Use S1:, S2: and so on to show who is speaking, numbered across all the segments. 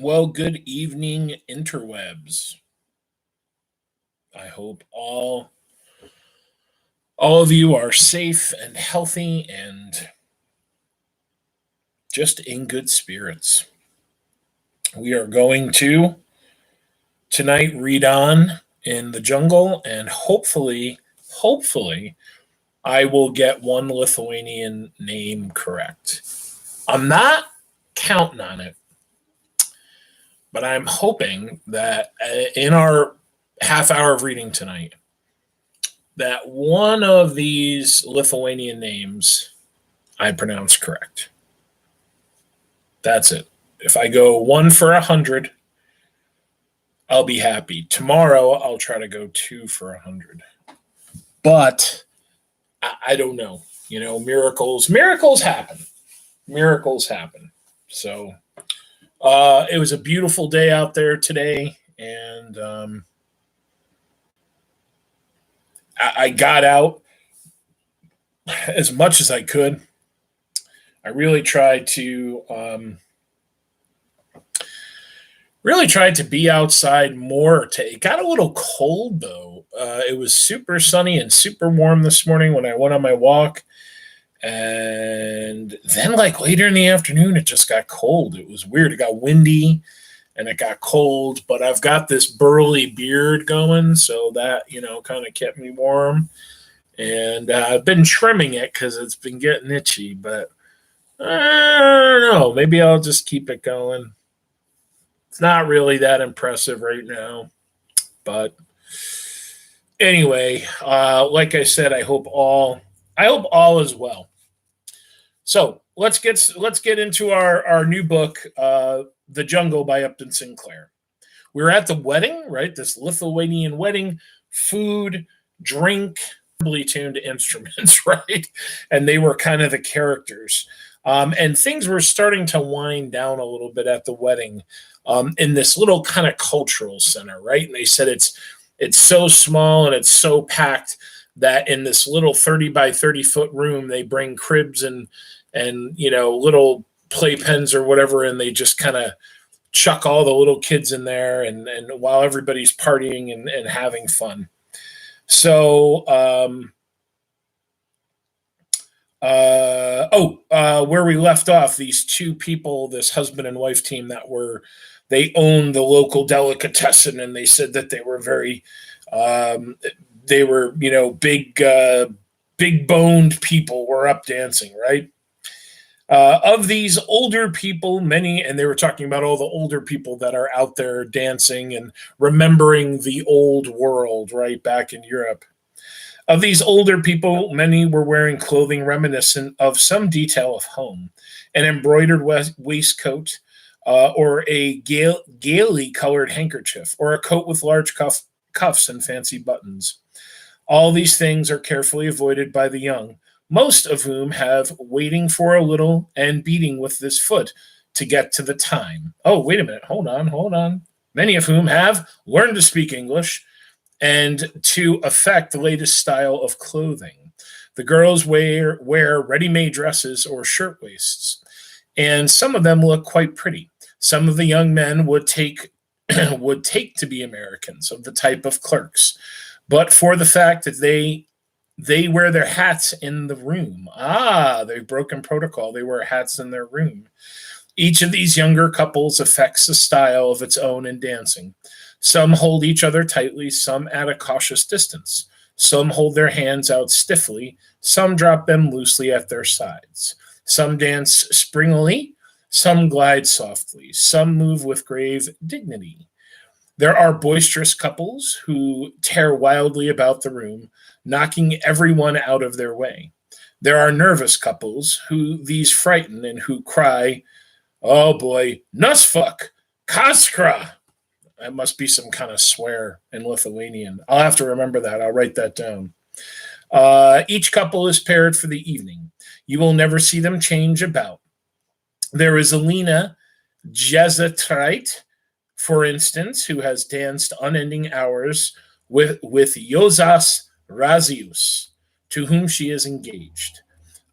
S1: Well, good evening, interwebs. I hope all of you are safe and healthy and just in good spirits. We are going to tonight read on in the jungle and hopefully I will get one Lithuanian name correct. I'm not counting on it, but I'm hoping that in our half hour of reading tonight that one of these Lithuanian names I pronounce correct. That's it. If I go 1 for 100, I'll be happy. Tomorrow, I'll try to go 2 for 100. But I don't know. Miracles happen. Miracles happen. So it was a beautiful day out there today, and I got out as much as I could. I really tried to be outside more. It got a little cold though. It was super sunny and super warm this morning when I went on my walk, and then like later in the afternoon, it just got cold. It was weird. It got windy and it got cold. But I've got this burly beard going, so that kind of kept me warm. And I've been trimming it because it's been getting itchy, but I don't know. Maybe I'll just keep it going. It's not really that impressive right now, but anyway, like I said, I hope all is well. So let's get into our new book, The Jungle by Upton Sinclair. We're at the wedding, right? This Lithuanian wedding, food, drink, tuned instruments, right? And they were kind of the characters. And things were starting to wind down a little bit at the wedding in this little kind of cultural center, right? And they said it's so small and it's so packed that in this little 30 by 30 foot room, they bring cribs and little playpens or whatever, and they just kind of chuck all the little kids in there and while everybody's partying and having fun. So, where we left off, these two people, this husband and wife team they owned the local delicatessen, and they said that they were very, big boned people were up dancing, right? Of these older people, many, and they were talking about all the older people that are out there dancing and remembering the old world, right, back in Europe. Of these older people, many were wearing clothing reminiscent of some detail of home, an embroidered waistcoat, or a gaily colored handkerchief, or a coat with large cuffs and fancy buttons. All these things are carefully avoided by the young, most of whom have waiting for a little and beating with this foot to get to the time. Oh, wait a minute. Hold on. Many of whom have learned to speak English and to affect the latest style of clothing. The girls wear ready-made dresses or shirtwaists, and some of them look quite pretty. Some of the young men would take to be Americans of the type of clerks, but for the fact that they wear their hats in the room. They've broken protocol. They wear hats in their room. Each of these younger couples affects a style of its own in dancing. Some hold each other tightly, some at a cautious distance. Some hold their hands out stiffly, some drop them loosely at their sides. Some dance springily, some glide softly, some move with grave dignity. There are boisterous couples who tear wildly about the room, knocking everyone out of their way. There are nervous couples who these frighten and who cry, "Oh boy, nusfuck, kaskra." That must be some kind of swear in Lithuanian. I'll have to remember that. I'll write that down. Each couple is paired for the evening. You will never see them change about. There is Alina Jezatrite, for instance, who has danced unending hours with Josas Razius, to whom she is engaged.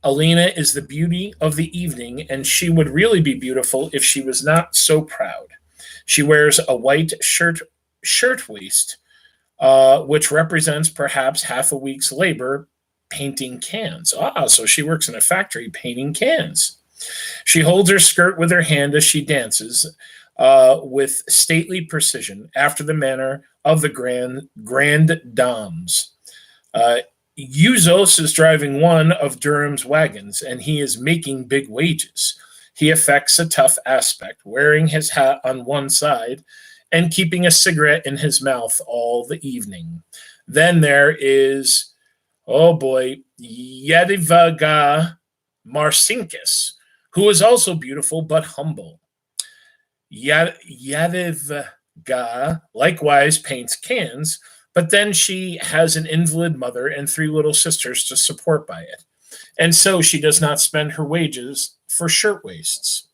S1: Alina is the beauty of the evening, and she would really be beautiful if she was not so proud. She wears a white shirtwaist, which represents perhaps half a week's labor painting cans. So she works in a factory painting cans. She holds her skirt with her hand as she dances with stately precision, after the manner of the grand dames. Yuzos is driving one of Durham's wagons, and he is making big wages. He affects a tough aspect, wearing his hat on one side and keeping a cigarette in his mouth all the evening. Then there is, oh boy, Yadviga Marcinkus, who is also beautiful but humble. Yadviga likewise paints cans, but then she has an invalid mother and 3 little sisters to support by it. And so she does not spend her wages for shirtwaists.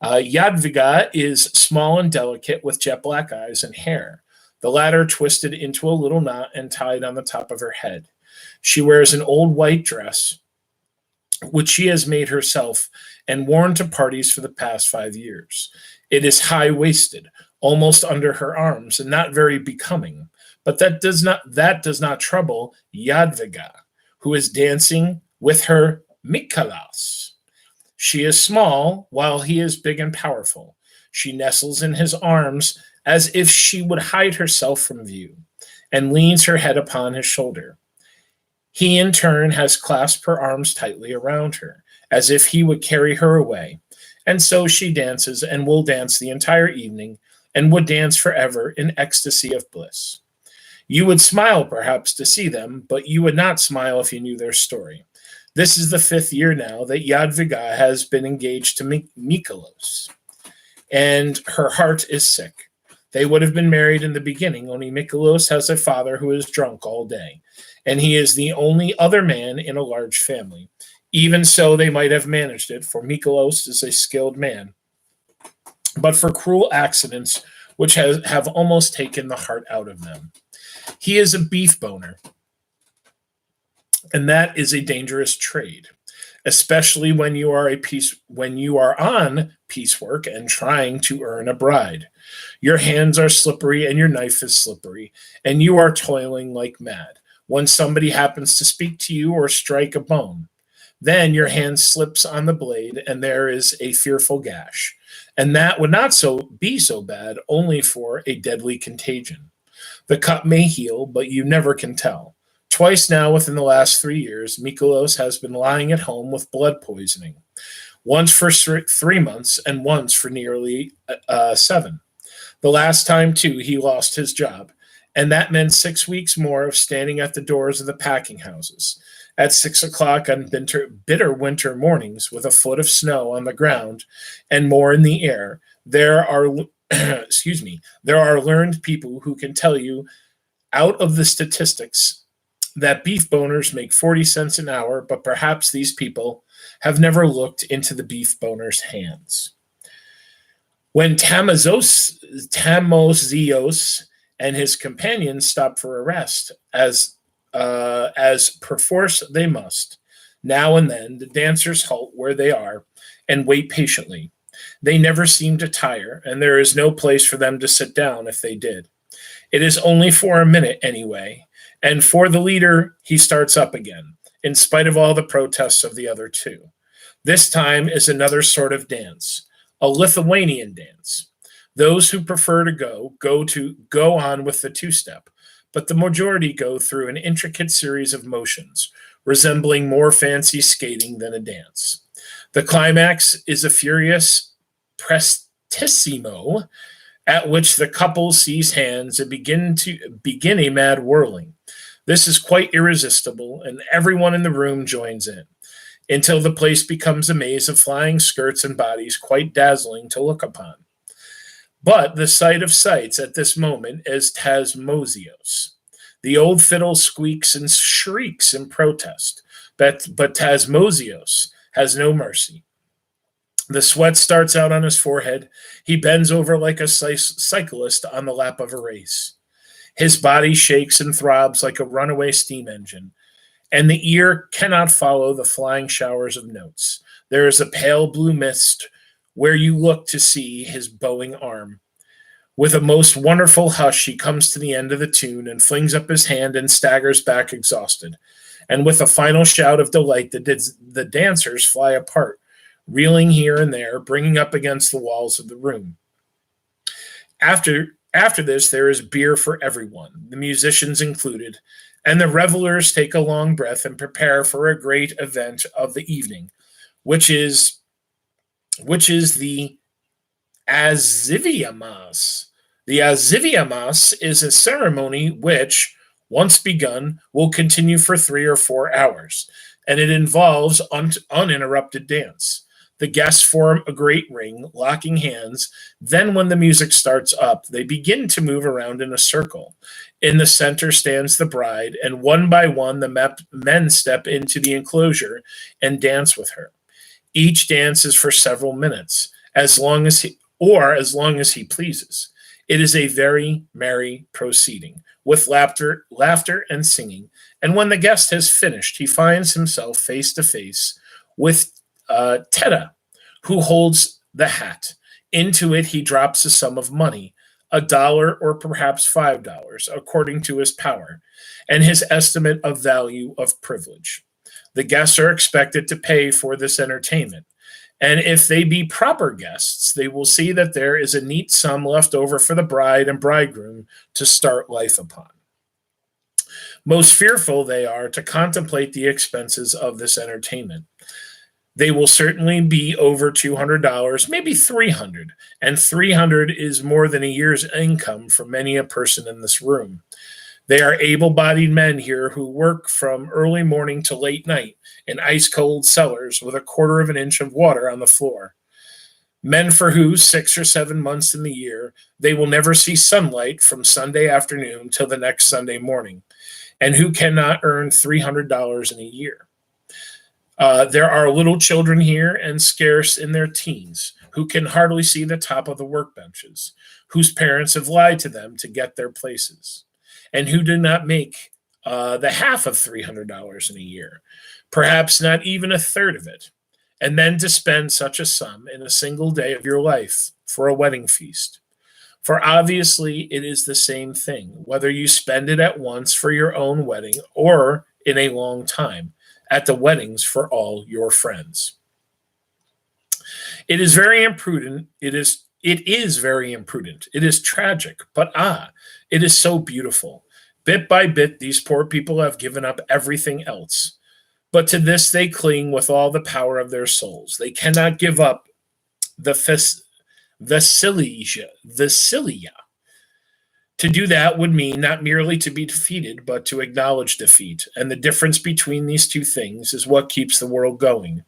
S1: Yadviga is small and delicate with jet black eyes and hair, the latter twisted into a little knot and tied on the top of her head. She wears an old white dress, which she has made herself and worn to parties for the past 5 years. It is high-waisted, almost under her arms, and not very becoming. But that does not trouble Yadviga, who is dancing with her Mikolas. She is small, while he is big and powerful. She nestles in his arms as if she would hide herself from view, and leans her head upon his shoulder. He, in turn, has clasped her arms tightly around her, as if he would carry her away. And so she dances and will dance the entire evening, and would dance forever in ecstasy of bliss. You would smile, perhaps, to see them, but you would not smile if you knew their story. This is the 5th year now that Yadviga has been engaged to Mikolos, and her heart is sick. They would have been married in the beginning, only Mikolos has a father who is drunk all day, and he is the only other man in a large family. Even so, they might have managed it, for Mikolos is a skilled man, but for cruel accidents which have almost taken the heart out of them. He is a beef boner, and that is a dangerous trade, especially when you are on piecework and trying to earn a bride. Your hands are slippery and your knife is slippery, and you are toiling like mad. When somebody happens to speak to you or strike a bone, then your hand slips on the blade and there is a fearful gash. And that would not be so bad, only for a deadly contagion. The cut may heal, but you never can tell. Twice now within the last 3 years, Mikolos has been lying at home with blood poisoning, once for 3 months and once for nearly 7. The last time, too, he lost his job, and that meant 6 weeks more of standing at the doors of the packing houses. At 6 o'clock on bitter winter mornings, with a foot of snow on the ground and more in the air, there are there are learned people who can tell you out of the statistics that beef boners make 40 cents an hour, but perhaps these people have never looked into the beef boner's hands. When Tamosios and his companions stop for a rest, as perforce they must, now and then the dancers halt where they are and wait patiently. They never seem to tire, and there is no place for them to sit down if they did. It is only for a minute anyway, and for the leader, he starts up again, in spite of all the protests of the other 2. This time is another sort of dance, a Lithuanian dance. Those who prefer to go on with the 2-step, but the majority go through an intricate series of motions, resembling more fancy skating than a dance. The climax is a furious prestissimo, at which the couple seize hands and begin a mad whirling. This is quite irresistible, and everyone in the room joins in, until the place becomes a maze of flying skirts and bodies quite dazzling to look upon. But the sight of sights at this moment is Tasmosios. The old fiddle squeaks and shrieks in protest, but Tasmosios has no mercy. The sweat starts out on his forehead. He bends over like a cyclist on the lap of a race. His body shakes and throbs like a runaway steam engine, and the ear cannot follow the flying showers of notes. There is a pale blue mist where you look to see his bowing arm. With a most wonderful hush, he comes to the end of the tune and flings up his hand and staggers back exhausted. And with a final shout of delight, the dancers fly apart, reeling here and there, bringing up against the walls of the room. After this, there is beer for everyone, the musicians included, and the revelers take a long breath and prepare for a great event of the evening, which is the Aziviamas. The Aziviamas is a ceremony which, once begun, will continue for 3 or 4 hours, and it involves uninterrupted dance. The guests form a great ring, locking hands. Then, when the music starts up, they begin to move around in a circle. In the center stands the bride, and one by one, the men step into the enclosure and dance with her. Each dance is for several minutes, as long as he pleases. It is a very merry proceeding, with laughter and singing. And when the guest has finished, he finds himself face to face with Teta, who holds the hat. Into it, he drops a sum of money, $1 or perhaps $5, according to his power, and his estimate of value of privilege. The guests are expected to pay for this entertainment, and if they be proper guests, they will see that there is a neat sum left over for the bride and bridegroom to start life upon. Most fearful they are to contemplate the expenses of this entertainment. They will certainly be over $200, maybe $300, and $300 is more than a year's income for many a person in this room. They are able-bodied men here who work from early morning to late night in ice-cold cellars with a quarter of an inch of water on the floor. Men for who, 6 or 7 months in the year, they will never see sunlight from Sunday afternoon till the next Sunday morning, and who cannot earn $300 in a year. There are little children here and scarce in their teens who can hardly see the top of the workbenches, whose parents have lied to them to get their places, and who do not make the half of $300 in a year, perhaps not even a third of it, and then to spend such a sum in a single day of your life for a wedding feast. For obviously it is the same thing, whether you spend it at once for your own wedding or in a long time, at the weddings for all your friends. It is very imprudent. It is very imprudent. It is tragic, but it is so beautiful. Bit by bit, these poor people have given up everything else. But to this they cling with all the power of their souls. They cannot give up the Vasilia. To do that would mean not merely to be defeated, but to acknowledge defeat. And the difference between these two things is what keeps the world going.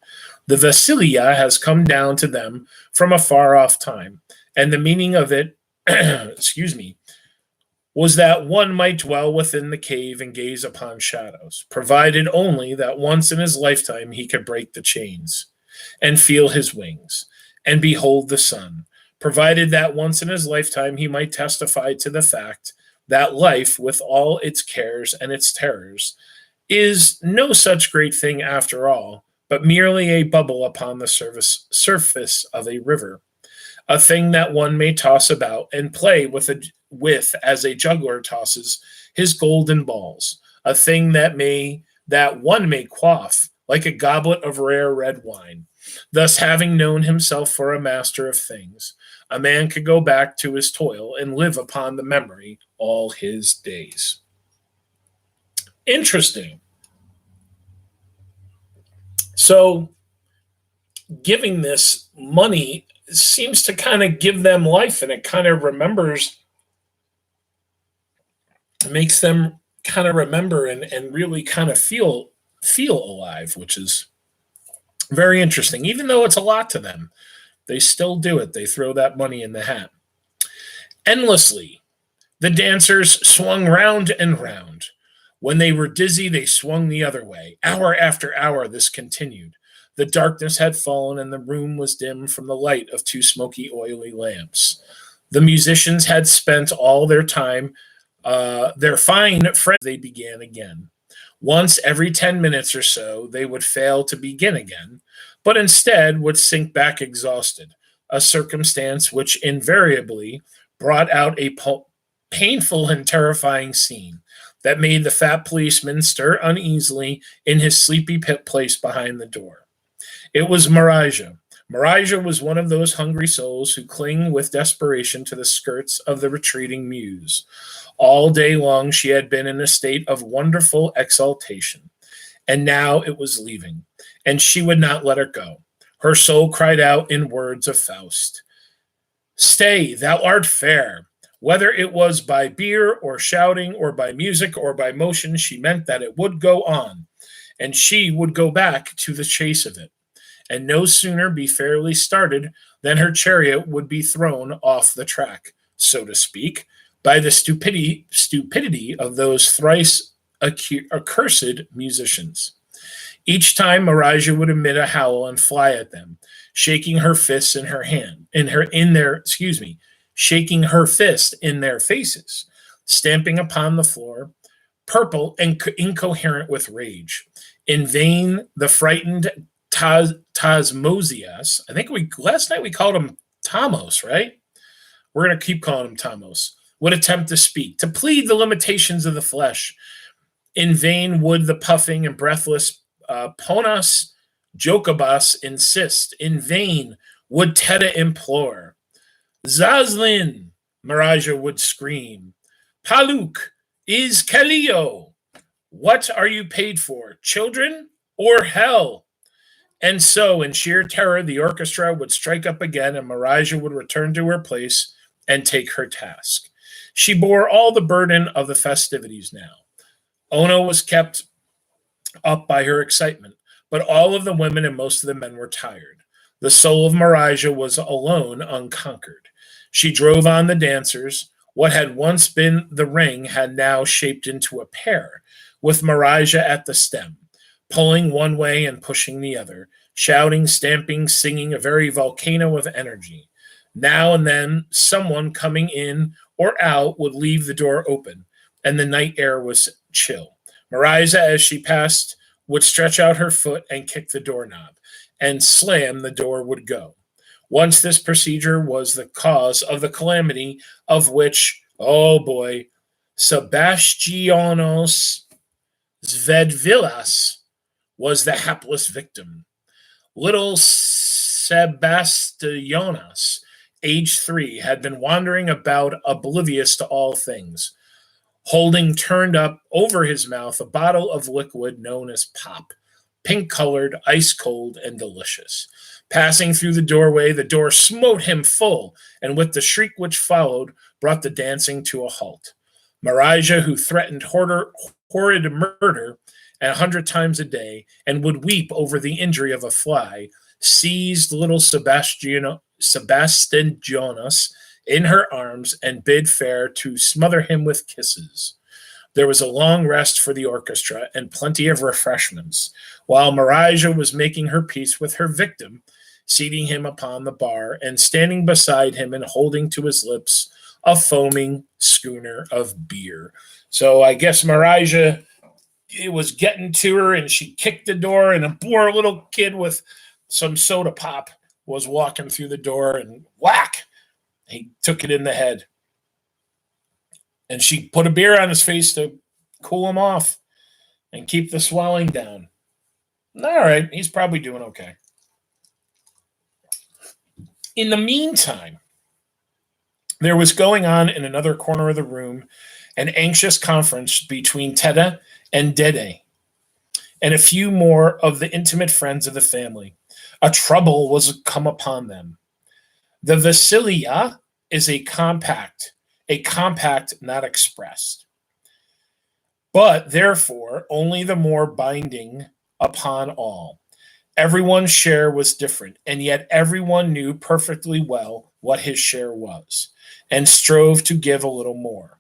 S1: The Vasilia has come down to them from a far off time. And the meaning of it, was that one might dwell within the cave and gaze upon shadows, provided only that once in his lifetime he could break the chains and feel his wings and behold the sun, provided that once in his lifetime he might testify to the fact that life, with all its cares and its terrors, is no such great thing after all, but merely a bubble upon the surface of a river, a thing that one may toss about and play with as a juggler tosses his golden balls, a thing that one may quaff like a goblet of rare red wine. Thus, having known himself for a master of things, a man could go back to his toil and live upon the memory all his days. Interesting. So, giving this money seems to kind of give them life, and it kind of makes them kind of remember and really kind of feel alive, which is very interesting. Even though it's a lot to them, they still do it. They throw that money in the hat. Endlessly, the dancers swung round and round. When they were dizzy, they swung the other way. Hour after hour, this continued. The darkness had fallen, and the room was dim from the light of 2 smoky, oily lamps. The musicians had spent all their time, their fine friends. They began again. Once every 10 minutes or so, they would fail to begin again, but instead would sink back exhausted, a circumstance which invariably brought out a painful and terrifying scene that made the fat policeman stir uneasily in his sleepy pit place behind the door. It was Marijah. Marijah was one of those hungry souls who cling with desperation to the skirts of the retreating muse. All day long she had been in a state of wonderful exaltation, and now it was leaving, and she would not let it go. Her soul cried out in words of Faust, "Stay, thou art fair." Whether it was by beer or shouting or by music or by motion, she meant that it would go on, and she would go back to the chase of it, and no sooner be fairly started than her chariot would be thrown off the track, so to speak, by the stupidity of those thrice accursed musicians. Each time Marijah would emit a howl and fly at them, shaking her fists in her hand, shaking her fist in their faces, stamping upon the floor, purple and incoherent with rage. In vain, the frightened Tasmosias, I think last night we called him Tamos, right? We're going to keep calling him Tamos, would attempt to speak, to plead the limitations of the flesh. In vain would the puffing and breathless Ponas Jokobas insist. In vain would Teta implore. "Zaslin," Marijah would scream. "Paluk is Kalio. What are you paid for, children or hell?" And so, in sheer terror, the orchestra would strike up again, and Marijah would return to her place and take her task. She bore all the burden of the festivities now. Ono was kept up by her excitement, but all of the women and most of the men were tired. The soul of Marijah was alone unconquered. She drove on the dancers. What had once been the ring had now shaped into a pair, with Marijah at the stem, pulling one way and pushing the other, shouting, stamping, singing, a very volcano of energy. Now and then, someone coming in or out would leave the door open, and the night air was chill. Marijah, as she passed, would stretch out her foot and kick the doorknob, and slam the door would go. Once this procedure was the cause of the calamity of which, oh boy, Sebastianos Zvedvilas was the hapless victim. Little Sebastianos, age 3, had been wandering about oblivious to all things, holding turned up over his mouth a bottle of liquid known as pop, pink-colored, ice-cold, and delicious. Passing through the doorway, the door smote him full, and with the shriek which followed, brought the dancing to a halt. Marijah, who threatened horrid murder 100 times a day, and would weep over the injury of a fly, seized little Sebastianos in her arms and bid fair to smother him with kisses. There was a long rest for the orchestra and plenty of refreshments, while Marijah was making her peace with her victim, seating him upon the bar and standing beside him and holding to his lips a foaming schooner of beer. So I guess Marijah, it was getting to her, and she kicked the door, and a poor little kid with some soda pop was walking through the door, and whack, he took it in the head. And she put a beer on his face to cool him off and keep the swelling down. All right, he's probably doing okay. In the meantime, there was going on in another corner of the room an anxious conference between Teta and Dede and a few more of the intimate friends of the family. A trouble was come upon them. The Vasilia is a compact not expressed, but therefore only the more binding upon all. Everyone's share was different, and yet everyone knew perfectly well what his share was, and strove to give a little more.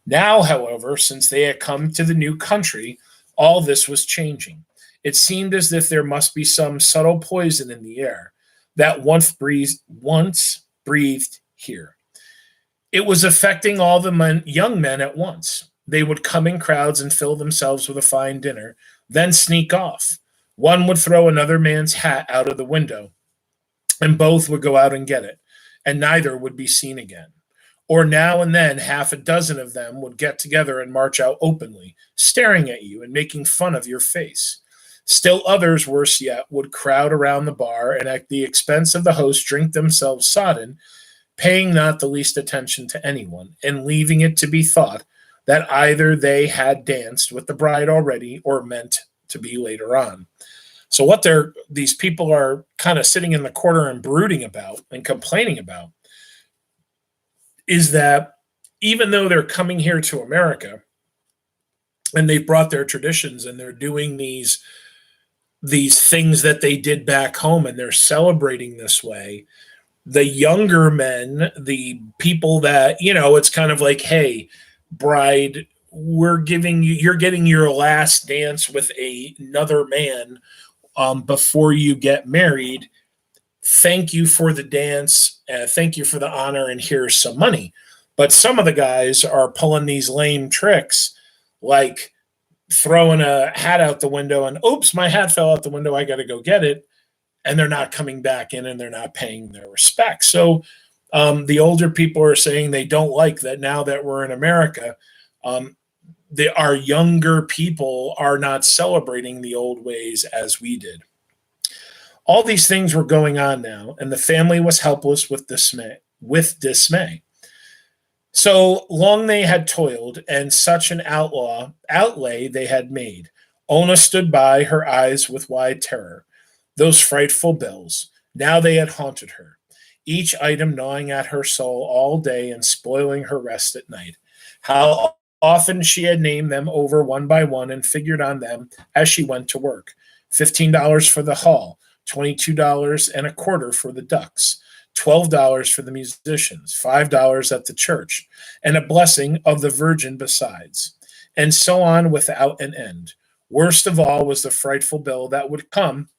S1: Now, however, since they had come to the new country, all this was changing. It seemed as if there must be some subtle poison in the air that once breathed here. It was affecting all the young men at once. They would come in crowds and fill themselves with a fine dinner, then sneak off. One would throw another man's hat out of the window, and both would go out and get it, and neither would be seen again. Or now and then, half a dozen of them would get together and march out openly, staring at you and making fun of your face. Still others, worse yet, would crowd around the bar and at the expense of the host drink themselves sodden, paying not the least attention to anyone, and leaving it to be thought that either they had danced with the bride already or meant to be later on. So what these people are kind of sitting in the corner and brooding about and complaining about is that even though they're coming here to America and they've brought their traditions and they're doing these things that they did back home and they're celebrating this way, the younger men, the people that, it's kind of like, hey, bride, you're getting your last dance with another man before you get married. Thank you for the dance. Thank you for the honor. And here's some money. But some of the guys are pulling these lame tricks, like throwing a hat out the window and, oops, my hat fell out the window. I got to go get it. And they're not coming back in and they're not paying their respects. So the older people are saying they don't like that now that we're in America. Our younger people are not celebrating the old ways as we did. All these things were going on now, and the family was helpless with dismay. So long they had toiled, and such an outlay they had made. Ona stood by, her eyes with wide terror. Those frightful bills, now they had haunted her, each item gnawing at her soul all day and spoiling her rest at night. How often she had named them over one by one and figured on them as she went to work. $15 for the hall, $22.25 for the ducks, $12 for the musicians, $5 at the church, and a blessing of the Virgin besides, and so on without an end. Worst of all was the frightful bill that would come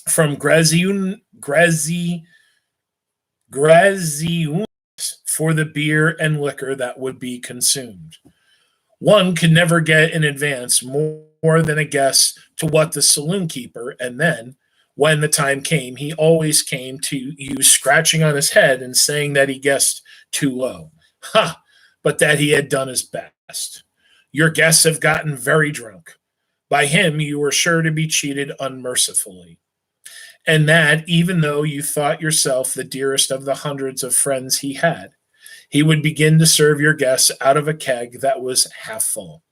S1: from Graziunas for the beer and liquor that would be consumed. One could never get in advance more than a guess to what the saloon keeper, and then, when the time came, he always came to you scratching on his head and saying that he guessed too low. Ha! But that he had done his best. Your guests have gotten very drunk. By him you were sure to be cheated unmercifully. And that, even though you thought yourself the dearest of the hundreds of friends he had, he would begin to serve your guests out of a keg that was half full,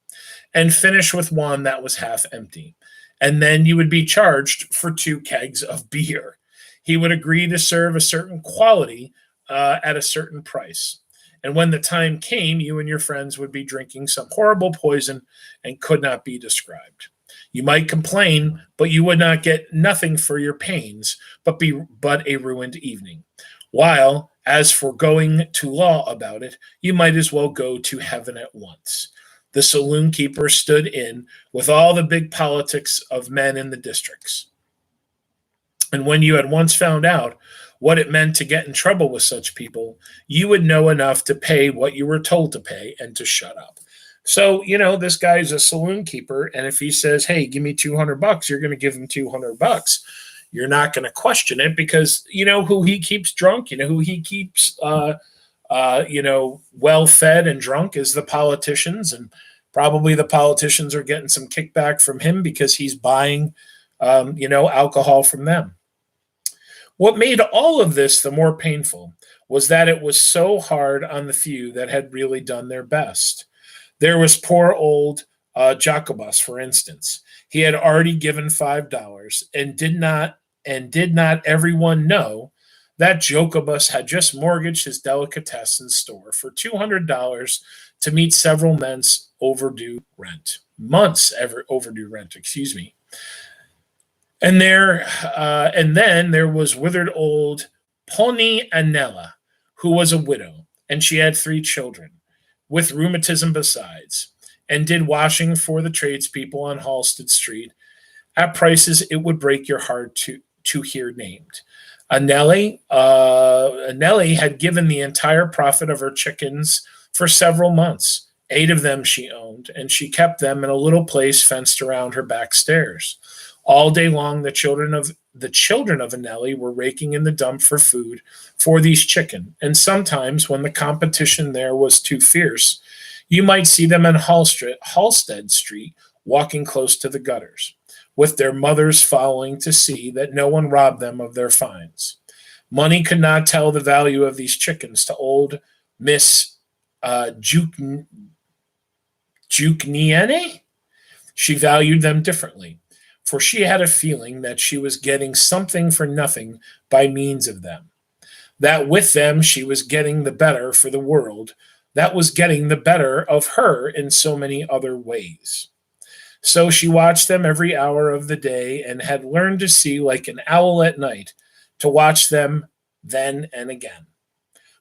S1: and finish with one that was half empty. And then you would be charged for 2 kegs of beer. He would agree to serve a certain quality at a certain price. And when the time came, you and your friends would be drinking some horrible poison and could not be described. You might complain, but you would not get nothing for your pains, but a ruined evening. While, as for going to law about it, you might as well go to heaven at once. The saloon keeper stood in with all the big politics of men in the districts. And when you had once found out what it meant to get in trouble with such people, you would know enough to pay what you were told to pay and to shut up. So, this guy's a saloon keeper, and if he says, hey, give me $200, you're going to give him $200. You're not going to question it because you know who he keeps drunk, who he keeps well fed and drunk is the politicians, and probably the politicians are getting some kickback from him because he's buying alcohol from them. What made all of this the more painful was that it was so hard on the few that had really done their best. There was poor old Jacobus, for instance. He had already given $5, and did not everyone know that Jacobus had just mortgaged his delicatessen store for $200 to meet several months overdue rent. And then there was withered old Pony Anella, who was a widow, and she had 3 children, with rheumatism besides, and did washing for the tradespeople on Halsted Street at prices it would break your heart to hear named. Anelli had given the entire profit of her chickens for several months. 8 of them she owned, and she kept them in a little place fenced around her back stairs. All day long, the children of the children of Anelli were raking in the dump for food for these chicken, and sometimes when the competition there was too fierce, you might see them in Halstead Street walking close to the gutters, with their mothers following to see that no one robbed them of their finds. Money could not tell the value of these chickens to old Miss Jukniene. She valued them differently, for she had a feeling that she was getting something for nothing by means of them, that with them she was getting the better for the world, that was getting the better of her in so many other ways. So she watched them every hour of the day and had learned to see like an owl at night, to watch them then and again.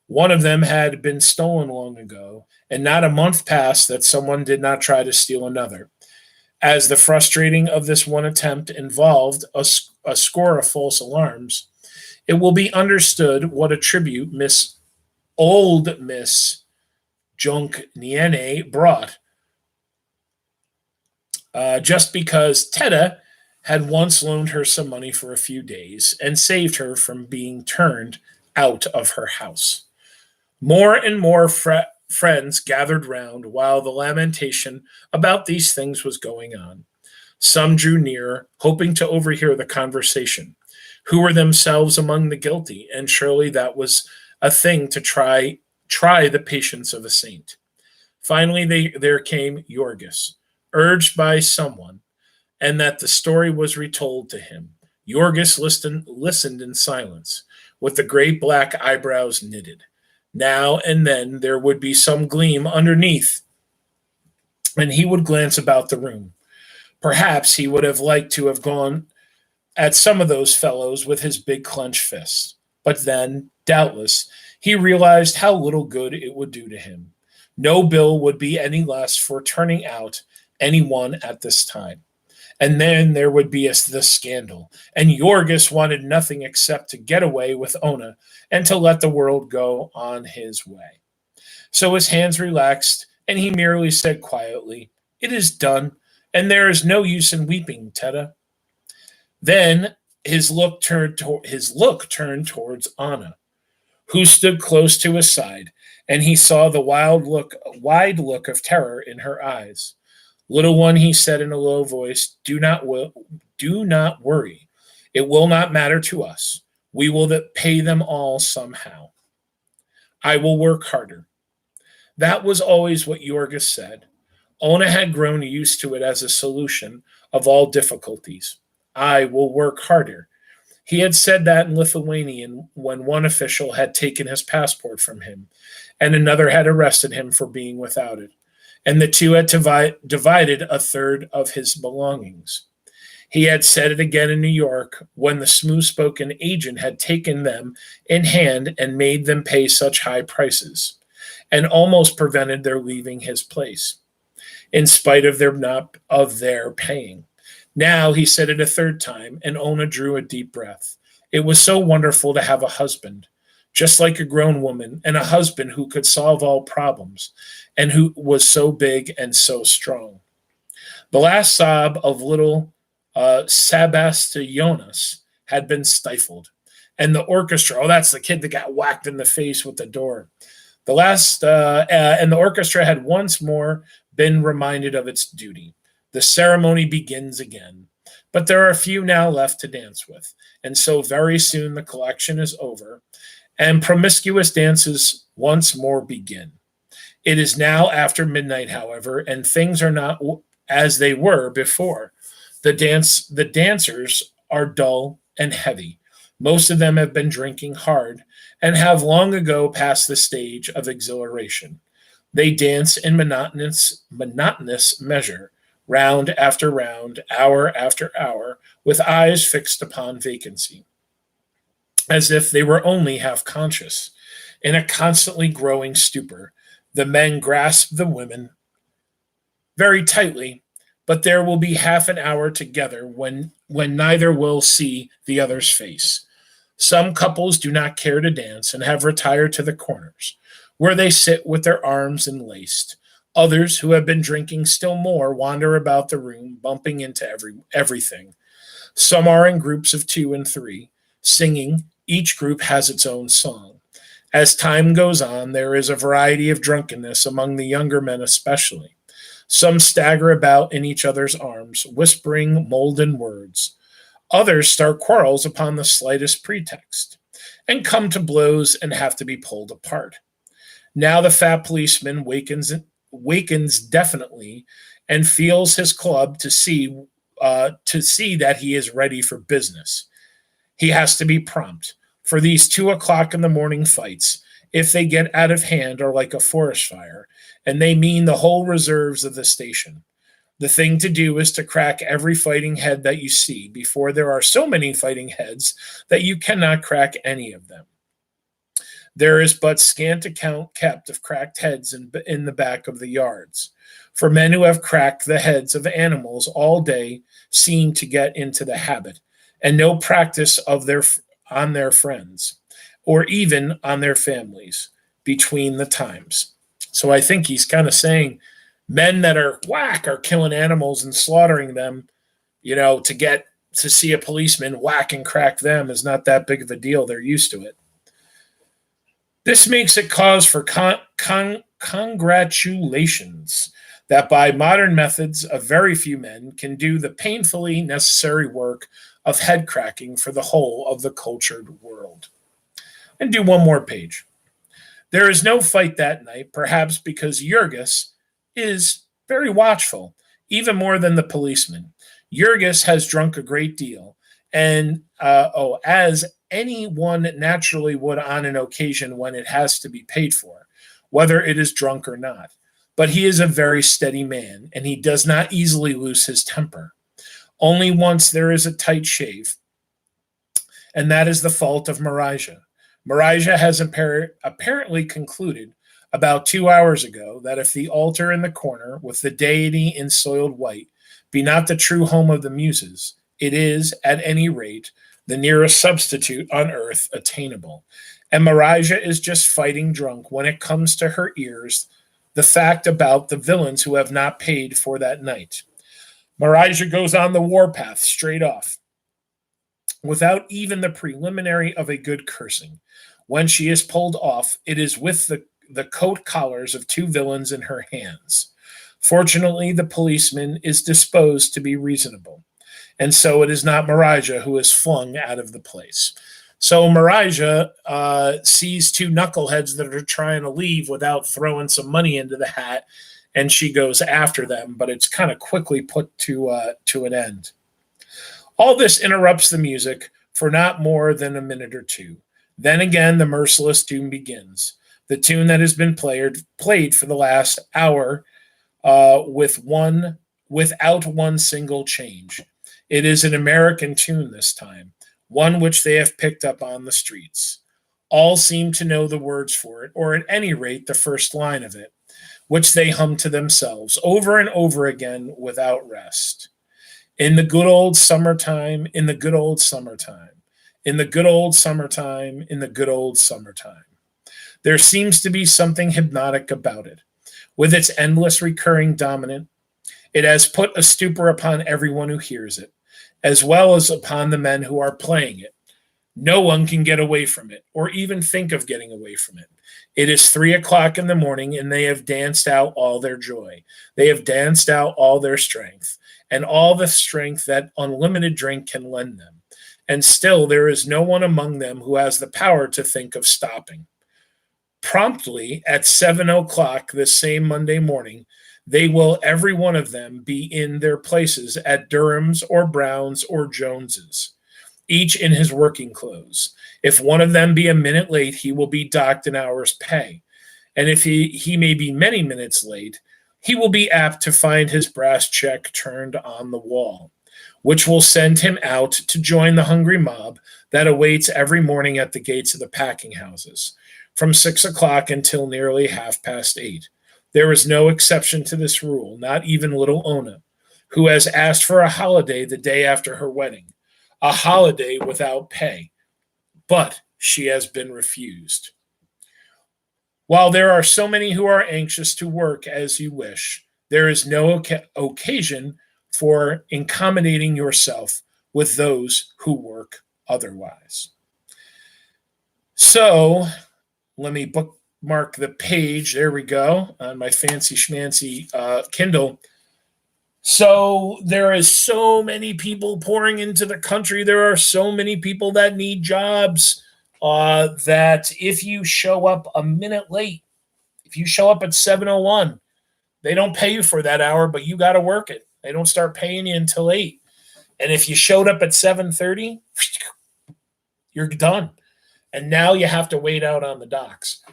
S1: One of them had been stolen long ago, and not a month passed that someone did not try to steal another. As the frustrating of this one attempt involved a score of false alarms, it will be understood what a tribute old Miss Junk Niene brought, just because Tedda had once loaned her some money for a few days and saved her from being turned out of her house. More and more friends gathered round while the lamentation about these things was going on. Some drew near, hoping to overhear the conversation, who were themselves among the guilty, and surely that was a thing to try the patience of a saint. Finally, there came Jorgis, urged by someone, and that the story was retold to him. Jorgis listened in silence, with the great black eyebrows knitted. Now and then there would be some gleam underneath, and he would glance about the room. Perhaps he would have liked to have gone at some of those fellows with his big clenched fists. But then, doubtless, he realized how little good it would do to him. No bill would be any less for turning out anyone at this time. And then there would be the scandal. And Jorgis wanted nothing except to get away with Ona and to let the world go on his way. So his hands relaxed, and he merely said quietly, "It is done, and there is no use in weeping, Tedda." Then his look turned towards Anna, who stood close to his side, and he saw the wide look of terror in her eyes. "Little one," he said in a low voice, do not worry. It will not matter to us. We will pay them all somehow. I will work harder." That was always what Jorgis said. Ona had grown used to it as a solution of all difficulties. I will work harder. He had said that in Lithuanian when one official had taken his passport from him, and another had arrested him for being without it, and the two had divided a third of his belongings. He had said it again in New York when the smooth-spoken agent had taken them in hand and made them pay such high prices, and almost prevented their leaving his place, in spite of their paying. Now he said it a third time, and Ona drew a deep breath. It was so wonderful to have a husband, just like a grown woman, and a husband who could solve all problems, and who was so big and so strong. The last sob of little Sebastionas had been stifled, and the orchestra, oh, that's the kid that got whacked in the face with the door. And the orchestra had once more been reminded of its duty. The ceremony begins again, but there are few now left to dance with, and so very soon the collection is over, and promiscuous dances once more begin. It is now after midnight, however, and things are not as they were before. The dancers are dull and heavy. Most of them have been drinking hard and have long ago passed the stage of exhilaration. They dance in monotonous measure, round after round, hour after hour, with eyes fixed upon vacancy, as if they were only half conscious. In a constantly growing stupor, the men grasp the women very tightly, but there will be half an hour together when neither will see the other's face. Some couples do not care to dance and have retired to the corners, where they sit with their arms enlaced. Others, who have been drinking still more, wander about the room, bumping into everything. Some are in groups of 2 and 3, singing. Each group has its own song. As time goes on, there is a variety of drunkenness among the younger men, especially. Some stagger about in each other's arms, whispering molden words. Others start quarrels upon the slightest pretext and come to blows and have to be pulled apart. Now the fat policeman wakens definitely and feels his club to see that he is ready for business. He has to be prompt, for these 2 o'clock in the morning fights, if they get out of hand, are like a forest fire, and they mean the whole reserves of the station. The thing to do is to crack every fighting head that you see before there are so many fighting heads that you cannot crack any of them. There is but scant account kept of cracked heads in the back of the yards, for men who have cracked the heads of animals all day seem to get into the habit, and no practice on their friends, or even on their families, between the times. So I think he's kind of saying men that are killing animals and slaughtering them, to see a policeman whack and crack them is not that big of a deal. They're used to it. This makes it cause for congratulations that by modern methods, a very few men can do the painfully necessary work of head cracking for the whole of the cultured world. And do one more page. There is no fight that night, perhaps because Jurgis is very watchful, even more than the policeman. Jurgis has drunk a great deal, and as anyone naturally would on an occasion when it has to be paid for, whether it is drunk or not. But he is a very steady man, and he does not easily lose his temper. Only once there is a tight shave, and that is the fault of Marijah. Marijah has apparently concluded about 2 hours ago that if the altar in the corner with the deity in soiled white be not the true home of the muses, it is, at any rate, the nearest substitute on earth attainable. And Marijah is just fighting drunk when it comes to her ears the fact about the villains who have not paid for that night. Marijah goes on the warpath straight off, without even the preliminary of a good cursing. When she is pulled off, it is with the coat collars of 2 villains in her hands. Fortunately, the policeman is disposed to be reasonable, and so it is not Marijah who is flung out of the place. So Marijah sees 2 knuckleheads that are trying to leave without throwing some money into the hat, and she goes after them, but it's kind of quickly put to an end. All this interrupts the music for not more than a minute or two. Then again, the merciless tune begins, the tune that has been played for the last hour without one single change. It is an American tune this time, one which they have picked up on the streets. All seem to know the words for it, or at any rate the first line of it, which they hum to themselves over and over again without rest. In the good old summertime, in the good old summertime, in the good old summertime, in the good old summertime. There seems to be something hypnotic about it. With its endless recurring dominant, it has put a stupor upon everyone who hears it, as well as upon the men who are playing it. No one can get away from it, or even think of getting away from it. It is 3 o'clock in the morning, and they have danced out all their joy. They have danced out all their strength, and all the strength that unlimited drink can lend them. And still there is no one among them who has the power to think of stopping. Promptly at 7 o'clock this same Monday morning, they will every one of them be in their places at Durham's or Brown's or Jones's, each in his working clothes. If one of them be a minute late, he will be docked an hour's pay. And if he may be many minutes late, he will be apt to find his brass check turned on the wall, which will send him out to join the hungry mob that awaits every morning at the gates of the packing houses, from 6 o'clock until nearly 8:30. There is no exception to this rule, not even little Ona, who has asked for a holiday the day after her wedding, a holiday without pay, but she has been refused. While there are so many who are anxious to work as you wish, there is no occasion for accommodating yourself with those who work otherwise. So let me bookmark the page. There we go on my fancy schmancy Kindle. So there is so many people pouring into the country. There are so many people that need jobs that if you show up a minute late, if you show up at 7:01, they don't pay you for that hour, but you got to work it. They don't start paying you until 8. And if you showed up at 7:30, you're done. And now you have to wait out on the docks.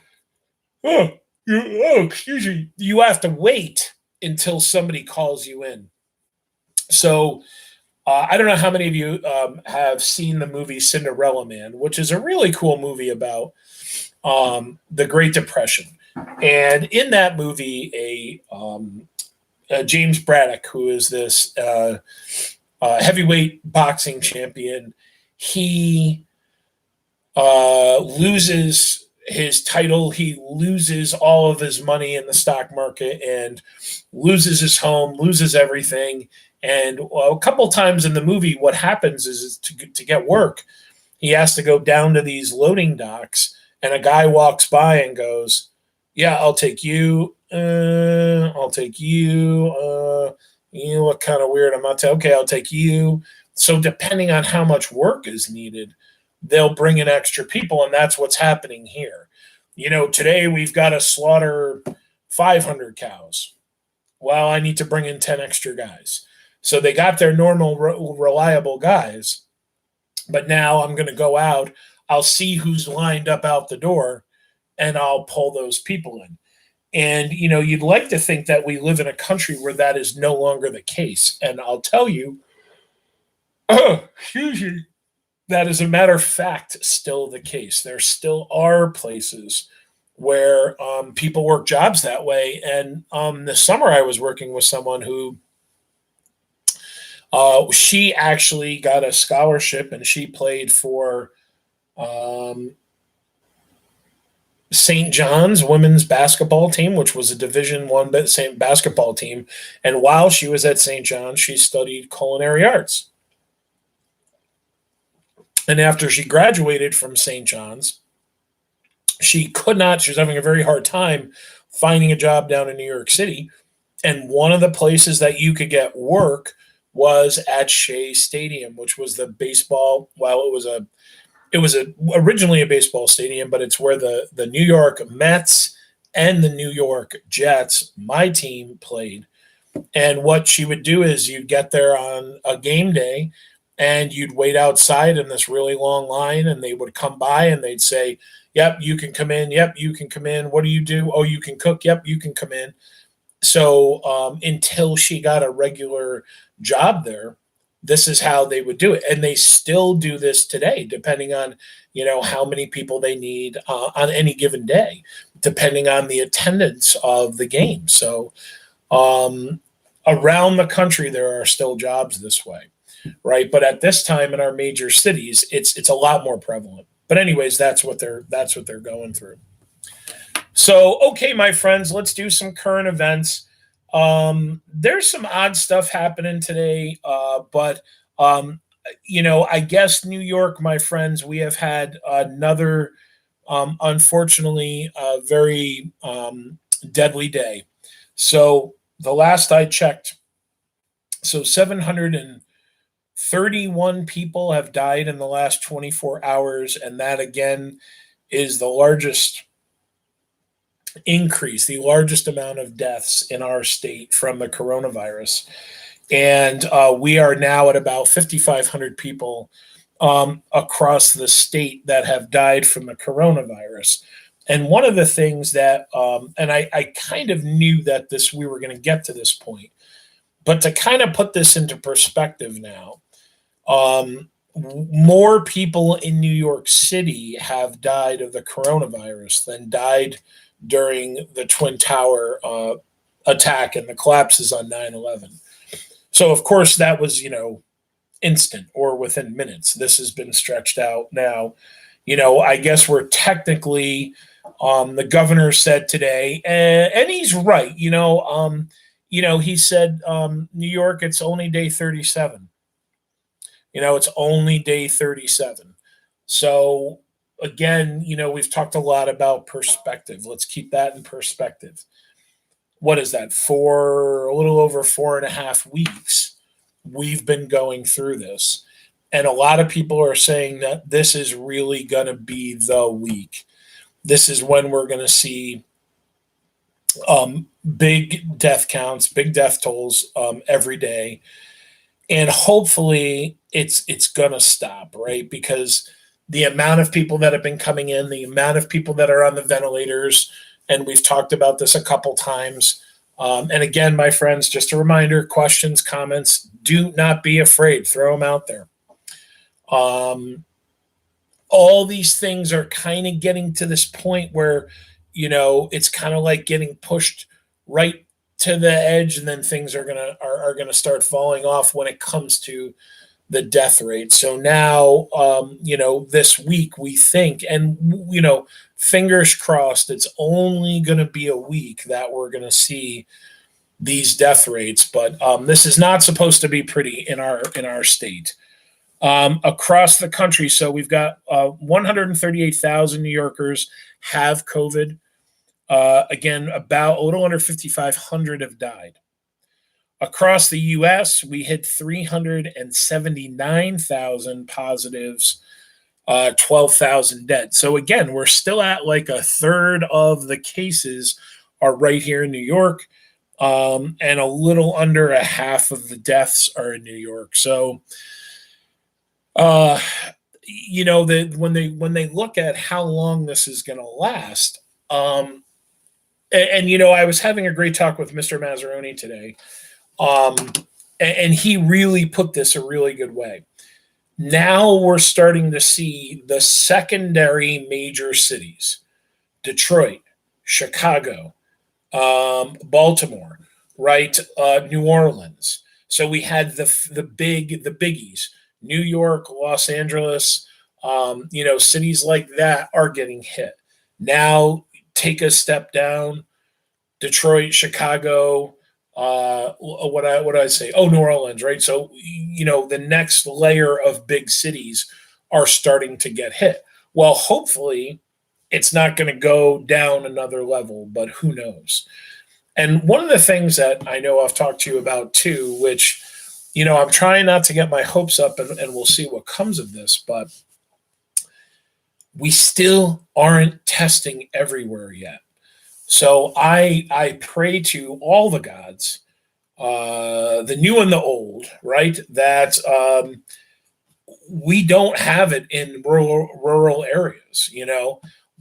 S1: Excuse me. You have to wait until somebody calls you in. So I don't know how many of you have seen the movie Cinderella Man, which is a really cool movie about the Great Depression. And in that movie, James Braddock, who is this heavyweight boxing champion, he loses his title. He loses all of his money in the stock market and loses his home, loses everything. And a couple times in the movie, what happens is to get work, he has to go down to these loading docks, and a guy walks by and goes, "Yeah, I'll take you. I'll take you. You look kind of weird. I'm not okay. I'll take you." So depending on how much work is needed, they'll bring in extra people, and that's what's happening here. Today we've got to slaughter 500 cows. Well, I need to bring in 10 extra guys. So they got their normal, reliable guys, but now I'm going to go out. I'll see who's lined up out the door, and I'll pull those people in. And, you'd like to think that we live in a country where that is no longer the case. And I'll tell you, excuse me, that is a matter of fact still the case. There still are places where people work jobs that way. And this summer I was working with someone who she actually got a scholarship, and she played for St. John's women's basketball team, which was a Division I basketball team. And while she was at St. John's, she studied culinary arts. And after she graduated from St. John's, she was having a very hard time finding a job down in New York City. And one of the places that you could get work was at Shea Stadium, which was the baseball. Well, it was originally a baseball stadium, but it's where the New York Mets and the New York Jets, my team, played. And what she would do is you'd get there on a game day, and you'd wait outside in this really long line, and they would come by and they'd say, "Yep, you can come in. Yep, you can come in. What do you do? Oh, you can cook. Yep, you can come in." So until she got a regular job there, this is how they would do it. And they still do this today, depending on, how many people they need on any given day, depending on the attendance of the game. So around the country, there are still jobs this way, right? But at this time in our major cities, it's a lot more prevalent. But anyways, that's what they're going through. So, okay, my friends, let's do some current events. There's some odd stuff happening today, but I guess New York, my friends, we have had another, unfortunately, very deadly day. So the last I checked, 731 people have died in the last 24 hours, and that again is the largest increase, the largest amount of deaths in our state from the coronavirus. And we are now at about 5,500 people across the state that have died from the coronavirus. And one of the things that, and I kind of knew that we were going to get to this point, but to kind of put this into perspective now, more people in New York City have died of the coronavirus than died during the Twin Tower attack and the collapses on 9/11. So, of course, that was, instant or within minutes. This has been stretched out now. I guess we're technically, the governor said today, and he's right, he said, New York, it's only day 37. It's only day 37. So again, we've talked a lot about perspective. Let's keep that in perspective. What is that? For a little over 4.5 weeks, we've been going through this. And a lot of people are saying that this is really going to be the week. This is when we're going to see big death counts, big death tolls every day, and hopefully it's gonna stop, right? Because the amount of people that have been coming in, the amount of people that are on the ventilators, and we've talked about this a couple times. And again, my friends, just a reminder: questions, comments, do not be afraid. Throw them out there. Um, all these things are kind of getting to this point where it's kind of like getting pushed right to the edge, and then things are gonna start falling off when it comes to the death rate. So now, this week we think, and fingers crossed, it's only going to be a week that we're going to see these death rates. But this is not supposed to be pretty in our state. Across the country, so we've got 138,000 New Yorkers have COVID. Again, about a little under 5,500 have died. Across the U.S., we hit 379,000 positives, 12,000 dead. So again, we're still at like a third of the cases are right here in New York, and a little under a half of the deaths are in New York. So, when they look at how long this is going to last, and I was having a great talk with Mr. Mazzaroni today. And he really put this a really good way. Now we're starting to see the secondary major cities: Detroit, Chicago, Baltimore, right? New Orleans. So we had the biggies: New York, Los Angeles. Cities like that are getting hit. Now take a step down: Detroit, Chicago. What I say? Oh, New Orleans, right? So the next layer of big cities are starting to get hit. Well, hopefully it's not going to go down another level, but who knows? And one of the things that I know I've talked to you about too, which I'm trying not to get my hopes up, and we'll see what comes of this, but we still aren't testing everywhere yet. So I pray to all the gods, the new and the old, right, that we don't have it in rural areas,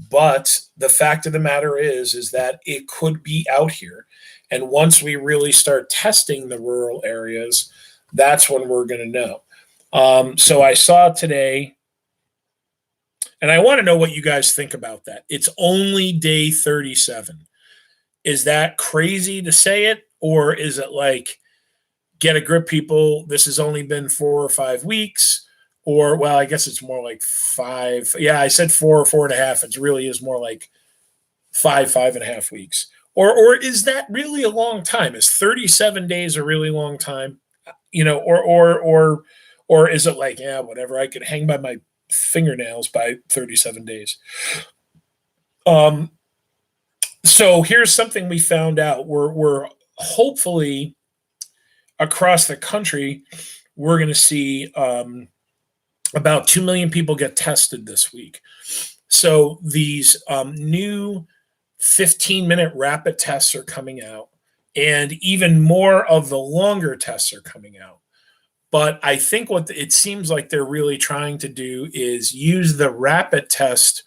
S1: But the fact of the matter is that it could be out here, and once we really start testing the rural areas, that's when we're going to know. So I saw today. And I want to know what you guys think about that. It's only day 37. Is that crazy to say it? Or is it like, get a grip, people? This has only been 4 or 5 weeks. Or, well, I guess it's more like 5. Yeah, I said 4 or 4.5. It really is more like 5.5 weeks. Or is that really a long time? Is 37 days a really long time? Or is it like, yeah, whatever, I could hang by my fingernails by 37 days. So here's something we found out. We're hopefully across the country, we're going to see about 2 million people get tested this week. So these new 15-minute rapid tests are coming out, and even more of the longer tests are coming out. But I think what it seems like they're really trying to do is use the rapid test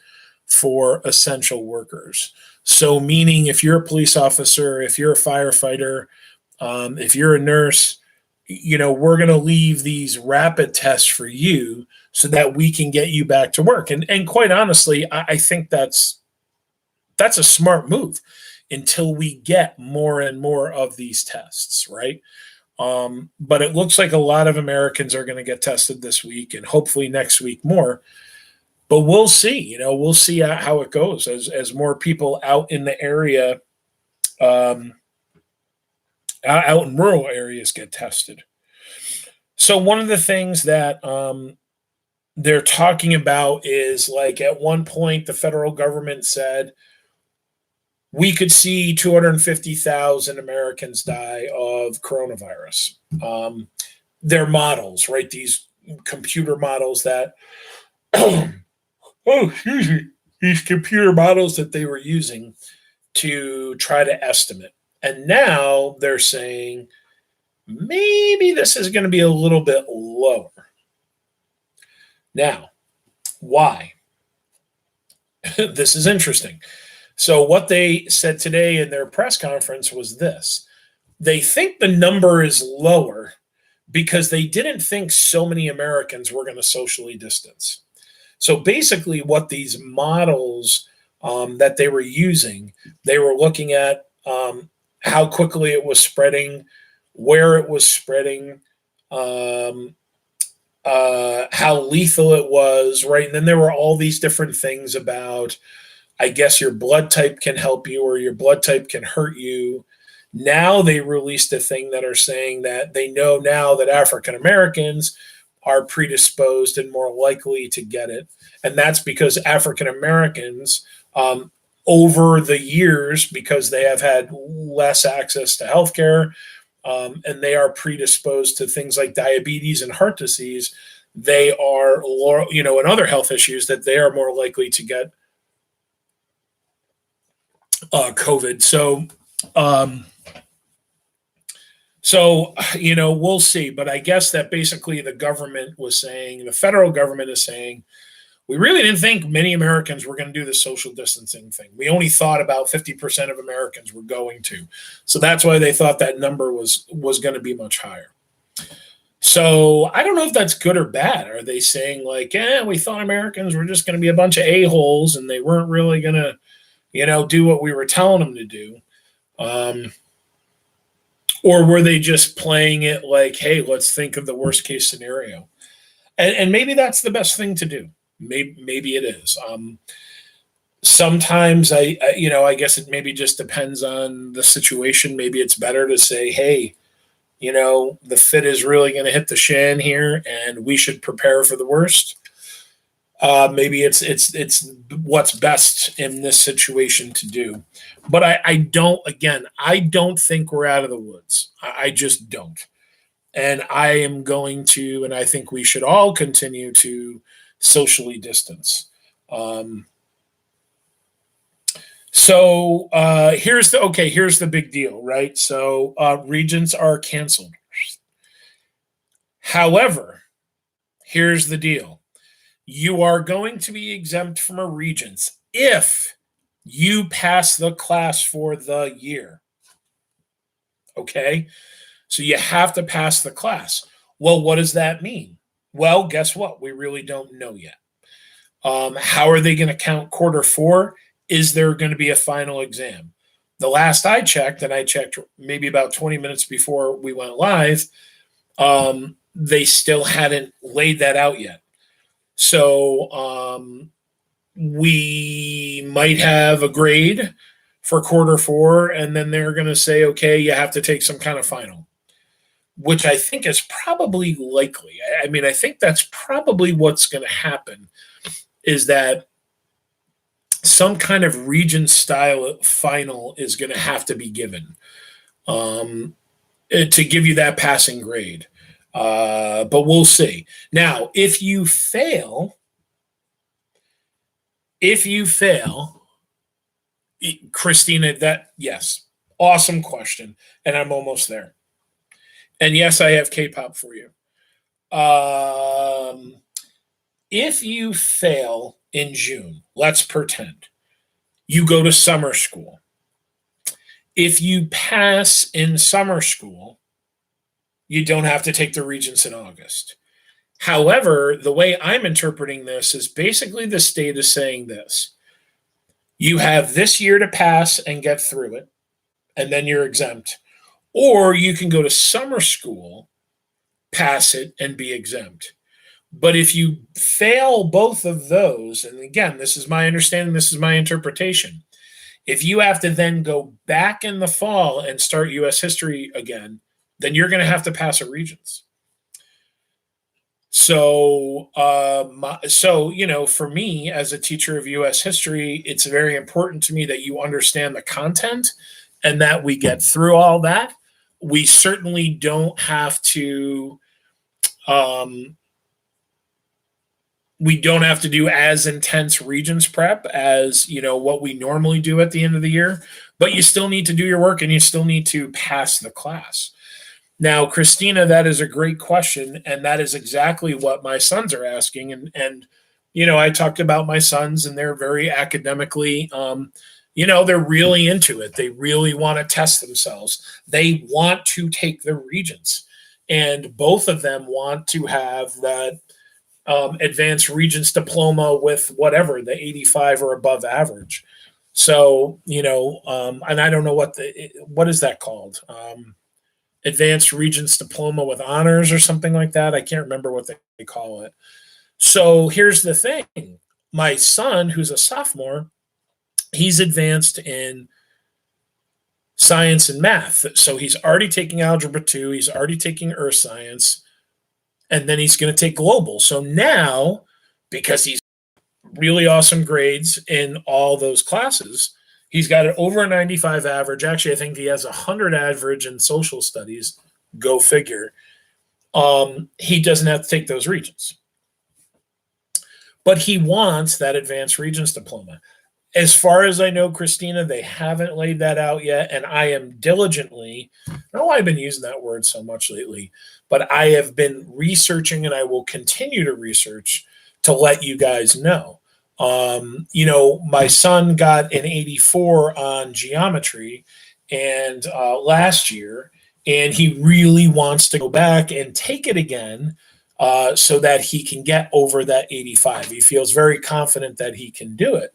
S1: for essential workers. So meaning if you're a police officer, if you're a firefighter, if you're a nurse, we're going to leave these rapid tests for you so that we can get you back to work. And quite honestly, I think that's a smart move until we get more and more of these tests, right? But it looks like a lot of Americans are going to get tested this week, and hopefully next week more. But we'll see. We'll see how it goes as more people out in the area, out in rural areas, get tested. So one of the things that they're talking about is like at one point the federal government said we could see 250,000 Americans die of coronavirus. Their models, right? These computer models that, oh, excuse me, these computer models that they were using to try to estimate. And now they're saying maybe this is going to be a little bit lower. Now, why? This is interesting. So, what they said today in their press conference was this: they think the number is lower because they didn't think so many Americans were going to socially distance. So, basically, what these models that they were using, they were looking at how quickly it was spreading, where it was spreading, um, how lethal it was, right? And then there were all these different things about, I guess, your blood type can help you or your blood type can hurt you. Now they released a thing that are saying that they know now that African Americans are predisposed and more likely to get it. And that's because African Americans, over the years, because they have had less access to healthcare, and they are predisposed to things like diabetes and heart disease, they are, and other health issues, that they are more likely to get COVID. Um, we'll see. But I guess that basically the government was saying, the federal government is saying, we really didn't think many Americans were going to do the social distancing thing. We only thought about 50% of Americans were going to. So that's why they thought that number was going to be much higher. So I don't know if that's good or bad. Are they saying like, we thought Americans were just going to be a bunch of a-holes and they weren't really going to, do what we were telling them to do? Or were they just playing it like, hey, let's think of the worst case scenario? And maybe that's the best thing to do. Maybe it is. Sometimes I guess it maybe just depends on the situation. Maybe it's better to say, hey, the fit is really going to hit the shan here, and we should prepare for the worst. Maybe it's what's best in this situation to do. But I don't think we're out of the woods. I just don't. And I am going to, and I think we should all continue to socially distance. Here's the big deal, right? So regents are canceled. However, here's the deal. You are going to be exempt from a regents if you pass the class for the year. Okay? So you have to pass the class. Well, what does that mean? Well, guess what? We really don't know yet. How are they going to count quarter four? Is there going to be a final exam? The last I checked, and I checked maybe about 20 minutes before we went live, they still hadn't laid that out yet. So we might have a grade for quarter four, and then they're going to say, okay, you have to take some kind of final, which I think is probably likely. I mean, I think that's probably what's going to happen, is that some kind of region style final is going to have to be given to give you that passing grade. But we'll see. Now, if you fail, Christina, yes, awesome question. And I'm almost there. And yes, I have K-pop for you. If you fail in June, let's pretend you go to summer school. If you pass in summer school, you don't have to take the regents in August. However, the way I'm interpreting this is basically the state is saying this: you have this year to pass and get through it, and then you're exempt. Or you can go to summer school, pass it, and be exempt. But if you fail both of those, and again, this is my understanding, this is my interpretation, if you have to then go back in the fall and start U.S. history again, then you're going to have to pass a regents. So, for me as a teacher of U.S. history, it's very important to me that you understand the content and that we get through all that. We certainly don't have to. Um, we don't have to do as intense Regents prep as what we normally do at the end of the year, but you still need to do your work and you still need to pass the class. Now, Christina, that is a great question, and that is exactly what my sons are asking. And I talked about my sons, and they're very academically, they're really into it. They really want to test themselves. They want to take the Regents, and both of them want to have that advanced Regents diploma with whatever the 85 or above average. So, and I don't know what is that called. Advanced Regents diploma with honors or something like that. I can't remember what they call it. So here's the thing. My son, who's a sophomore, he's advanced in science and math. So he's already taking algebra 2, he's already taking earth science, and then he's going to take global. So now, because he's really awesome grades in all those classes, he's got an over a 95 average. Actually, I think he has 100 average in social studies. Go figure. He doesn't have to take those Regents. But he wants that advanced Regents diploma. As far as I know, Christina, they haven't laid that out yet. And I am diligently, I don't know why I've been using that word so much lately, but I have been researching and I will continue to research to let you guys know. My son got an 84 on geometry and last year, and he really wants to go back and take it again so that he can get over that 85. He feels very confident that he can do it.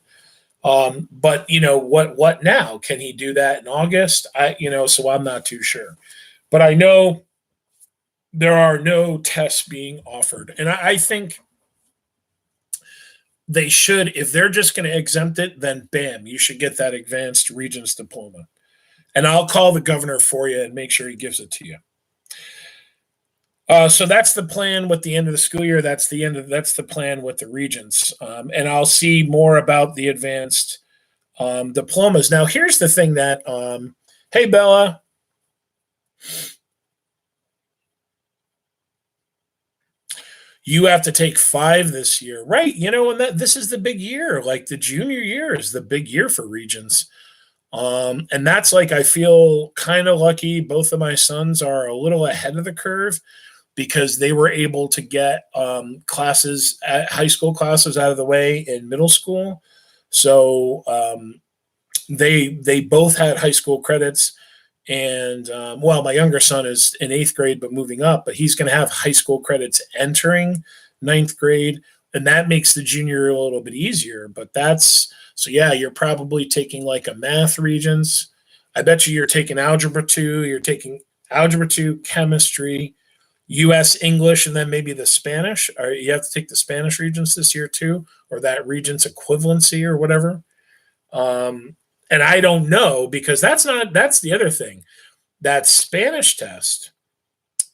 S1: But what now? Can he do that in August? So I'm not too sure. But I know there are no tests being offered, and I think they should. If they're just going to exempt it, then bam, you should get that advanced Regents diploma. And I'll call the governor for you and make sure he gives it to you. So that's the plan with the end of the school year. That's the plan with the Regents. And I'll see more about the advanced diplomas. Now, here's the thing that, hey, Bella. You have to take 5 this year, right? And this is the big year. Like the junior year is the big year for Regents. And that's like, I feel kind of lucky. Both of my sons are a little ahead of the curve because they were able to get high school classes out of the way in middle school. So they both had high school credits. And my younger son is in 8th grade, but moving up, but he's going to have high school credits entering 9th grade. And that makes the junior year a little bit easier. But you're probably taking like a math Regents. I bet you're taking algebra 2. You're taking algebra 2, chemistry, U.S. English, and then maybe the Spanish. Or you have to take the Spanish Regents this year too, or that Regents equivalency or whatever. And I don't know, because that's the other thing. That Spanish test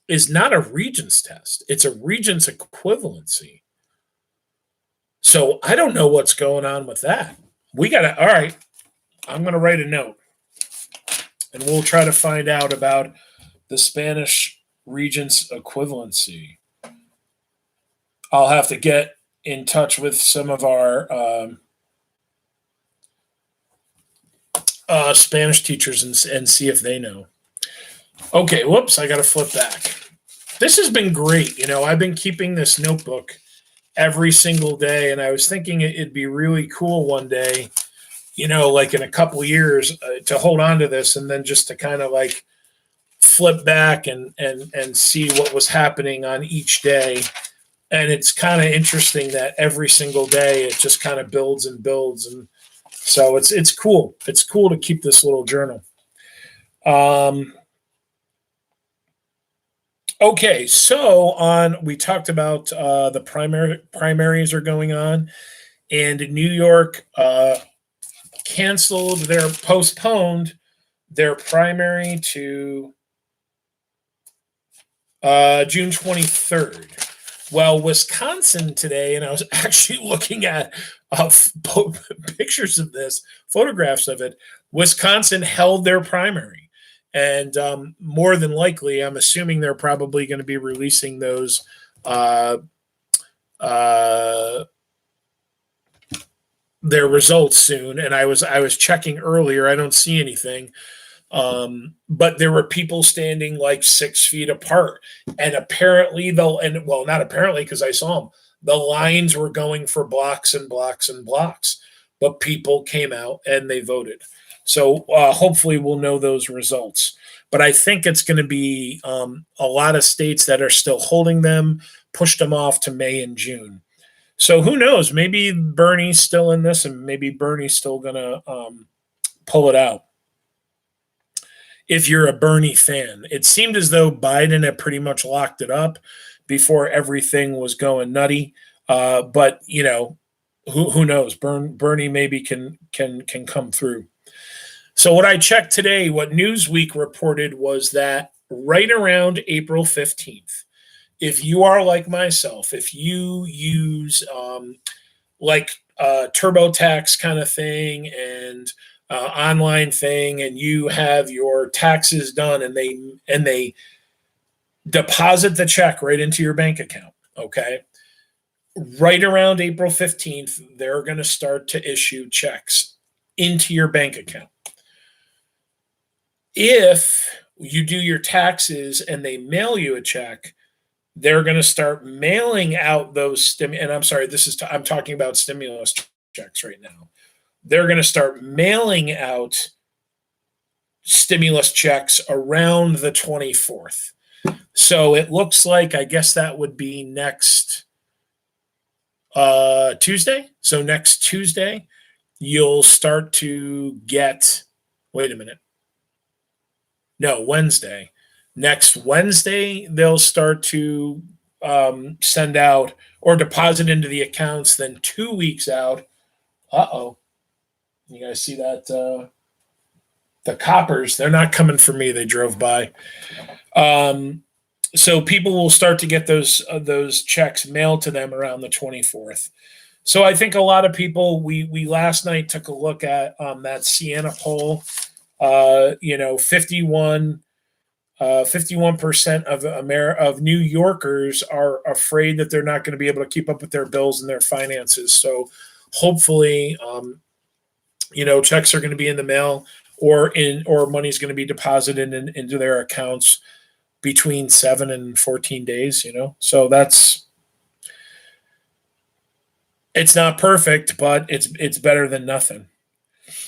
S1: is not a Regents test. It's a Regents equivalency. So I don't know what's going on with that. All right, I'm going to write a note and we'll try to find out about the Spanish Regents equivalency. I'll have to get in touch with some of our Spanish teachers and see if they know. Okay, whoops, I got to flip back. This has been great. I've been keeping this notebook every single day, and I was thinking it'd be really cool one day, like in a couple years, to hold on to this and then just to kind of like flip back and see what was happening on each day. And it's kind of interesting that every single day it just kind of builds and builds, and so it's cool. It's cool to keep this little journal. Okay, so we talked about the primaries are going on, and New York postponed their primary to June 23rd. Well, Wisconsin today, and I was actually looking at pictures of this, photographs of it. Wisconsin held their primary. And more than likely, I'm assuming they're probably going to be releasing those uh, uh, their results soon. And I was checking earlier. I don't see anything, but there were people standing like 6 feet apart, and apparently not apparently because I saw them. The lines were going for blocks and blocks and blocks, but people came out and they voted. So hopefully we'll know those results. But I think it's going to be a lot of states that are still holding them, pushed them off to May and June. So who knows? Maybe Bernie's still in this, and maybe Bernie's still going to pull it out. If you're a Bernie fan, it seemed as though Biden had pretty much locked it up before everything was going nutty. But who knows? Bernie maybe can come through. So what I checked today, what Newsweek reported was that right around April 15th, if you are like myself, if you use like TurboTax kind of thing and online thing, and you have your taxes done, and they deposit the check right into your bank account, okay, right around April 15th, they're going to start to issue checks into your bank account. If you do your taxes and they mail you a check, they're going to start mailing out those and I'm sorry, I'm talking about stimulus checks right now. They're going to start mailing out stimulus checks around the 24th. So it looks like, I guess that would be next Tuesday. So next Tuesday, you'll start to get, wait a minute. No, Wednesday. Next Wednesday, they'll start to send out or deposit into the accounts. Then 2 weeks out, you guys see that? The coppers, they're not coming for me. They drove by. So people will start to get those checks mailed to them around the 24th. So I think a lot of people, we last night took a look at that Siena poll. 51% of New Yorkers are afraid that they're not going to be able to keep up with their bills and their finances. So hopefully, checks are going to be in the mail or money's going to be deposited into their accounts between 7 and 14 days. So it's not perfect, but it's better than nothing.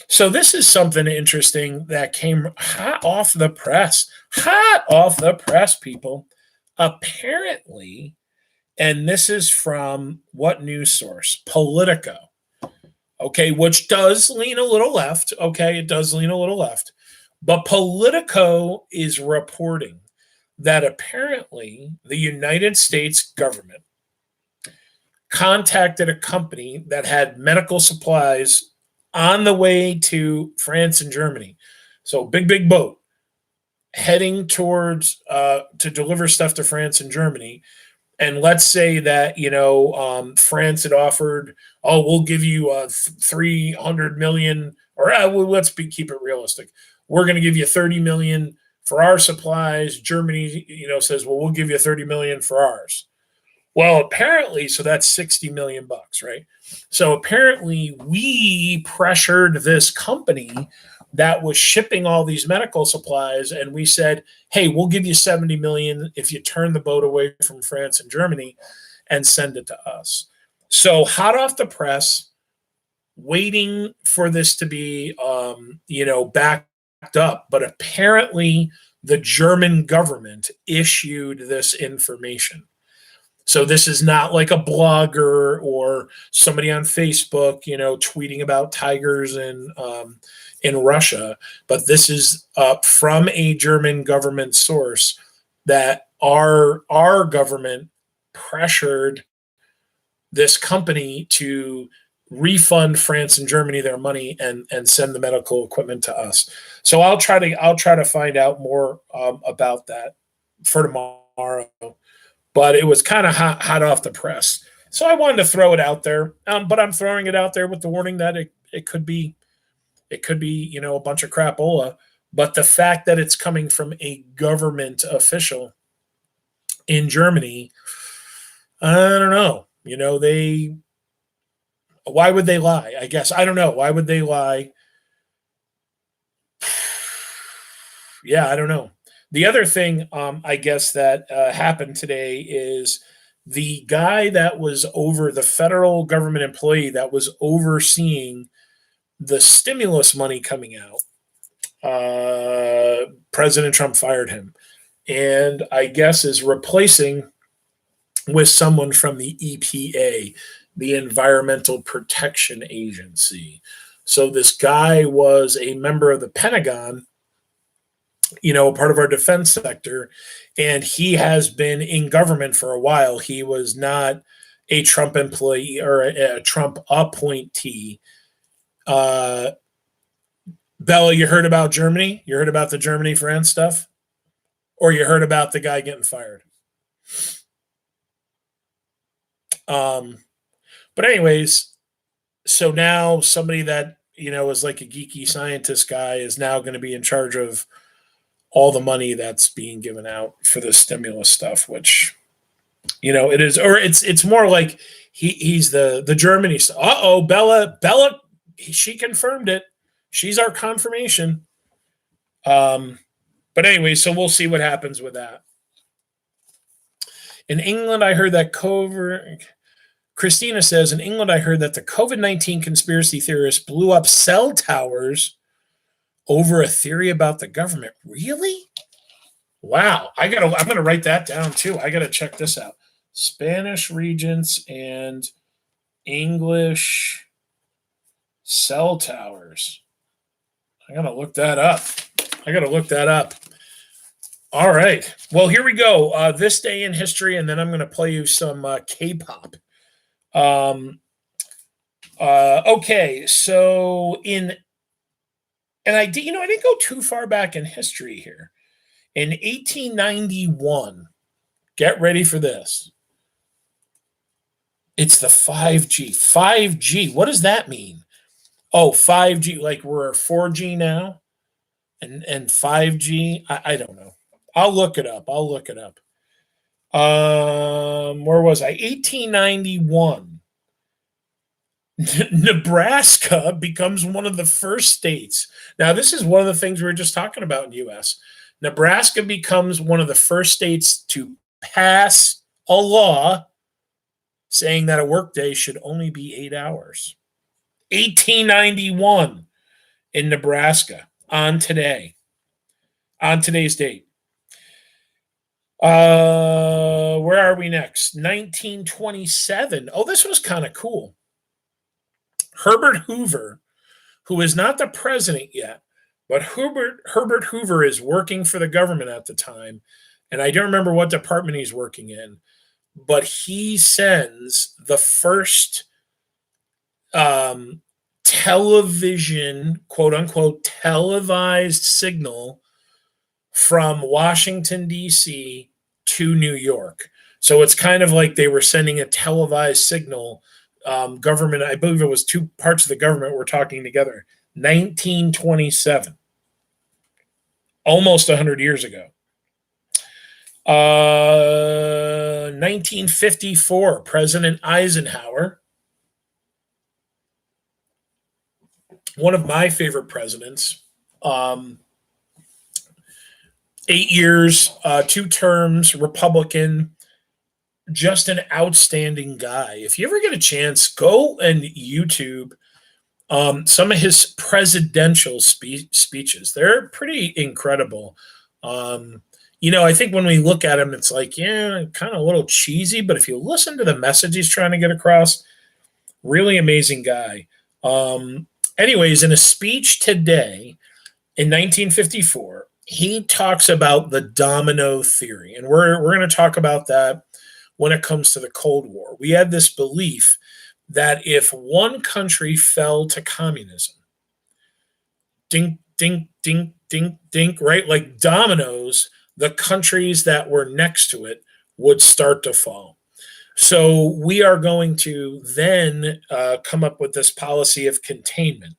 S1: So this is something interesting that came hot off the press, people. Apparently, and this is from what news source? Politico. Okay, which does lean a little left. Okay, it does lean a little left. But Politico is reporting that apparently the United States government contacted a company that had medical supplies on the way to France and Germany. So big boat heading towards to deliver stuff to France and Germany. And let's say that, France had offered, we'll give you 300 million, or keep it realistic. We're going to give you 30 million for our supplies. Germany, says, well, we'll give you 30 million for ours. Well, apparently, so that's 60 million bucks, right? So apparently we pressured this company that was shipping all these medical supplies, and we said, hey, we'll give you 70 million if you turn the boat away from France and Germany and send it to us. So hot off the press, waiting for this to be, backed up. But apparently the German government issued this information. So this is not like a blogger or somebody on Facebook, tweeting about tigers in Russia, but this is from a German government source that our government pressured this company to refund France and Germany their money and send the medical equipment to us. So I'll try to find out more about that for tomorrow. but it was kind of hot off the press. So I wanted to throw it out there, but I'm throwing it out there with the warning that it could be a bunch of crapola. But the fact that it's coming from a government official in Germany, I don't know. Why would they lie? I guess I don't know. Why would they lie? Yeah, I don't know. The other thing, I guess, that happened today is the guy that was over the federal government employee that was overseeing the stimulus money coming out. President Trump fired him, and I guess is replacing with someone from the EPA, the Environmental Protection Agency. So this guy was a member of the Pentagon, part of our defense sector, and he has been in government for a while. He was not a Trump employee or a Trump appointee. Bella, you heard about Germany? You heard about the Germany France stuff? Or you heard about the guy getting fired? But anyways, so now somebody that, is like a geeky scientist guy is now going to be in charge of all the money that's being given out for the stimulus stuff, which, it is, or it's more like he's the Germany stuff. Uh-oh, Bella, she confirmed it. She's our confirmation. But anyway, so we'll see what happens with that. In England, I heard that Christina says, in England, I heard that the COVID-19 conspiracy theorists blew up cell towers over a theory about the government. Really? Wow. I'm going to write that down too. I got to check this out. Spanish regents and English cell towers. I got to look that up. All right. Well, here we go. This day in history, and then I'm going to play you some K-pop. Okay. So I didn't go too far back in history here. In 1891, get ready for this. It's the 5G. 5G. What does that mean? Oh, 5G, like we're 4G now and 5G. I don't know. I'll look it up. Where was I? 1891. Nebraska becomes one of the first states. Now, this is one of the things we were just talking about in the U.S. Nebraska becomes one of the first states to pass a law saying that a workday should only be 8 hours. 1891 in Nebraska on today's date. Where are we next? 1927. Oh, this was kind of cool. Herbert Hoover, who is not the president yet, but Herbert Hoover is working for the government at the time, and I don't remember what department he's working in, but he sends the first television, quote unquote, televised signal from Washington, D.C. to New York. So it's kind of like they were sending a televised signal. Government, I believe it was two parts of the government were talking together. 1927, almost 100 years ago. 1954, President Eisenhower, one of my favorite presidents, 8 years, 2 terms, Republican, just an outstanding guy. If you ever get a chance, go and YouTube some of his presidential speeches. They're pretty incredible. I think when we look at him, it's like, yeah, kind of a little cheesy, but if you listen to the message he's trying to get across, really amazing guy. Anyways, in a speech today in 1954, he talks about the domino theory, and we're going to talk about that when it comes to the Cold War. We had this belief that if one country fell to communism, dink, dink, dink, dink, dink, right? Like dominoes, the countries that were next to it would start to fall. So we are going to then come up with this policy of containment.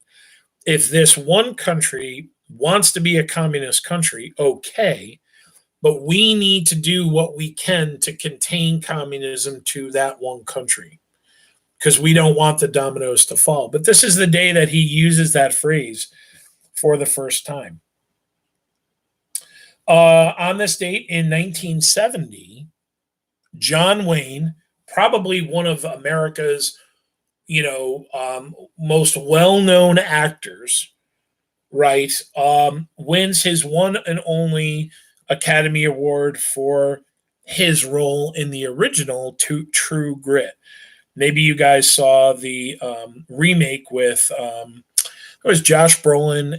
S1: If this one country wants to be a communist country, okay, but we need to do what we can to contain communism to that one country because we don't want the dominoes to fall. But this is the day that he uses that phrase for the first time. On this date in 1970, John Wayne, probably one of America's, most well-known actors, right, wins his one and only Academy Award for his role in the original True Grit. Maybe you guys saw the remake with it was Josh Brolin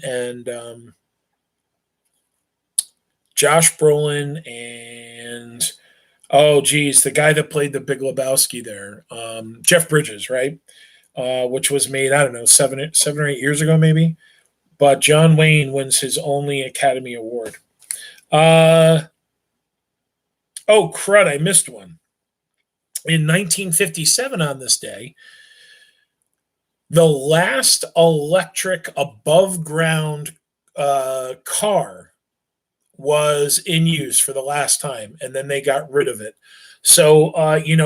S1: and oh geez, the guy that played the Big Lebowski there, Jeff Bridges, right? Which was made, I don't know, seven or 8 years ago, maybe. But John Wayne wins his only Academy Award. Oh crud, I missed one. In 1957, on this day, the last electric above ground car was in use for the last time, and then they got rid of it. So,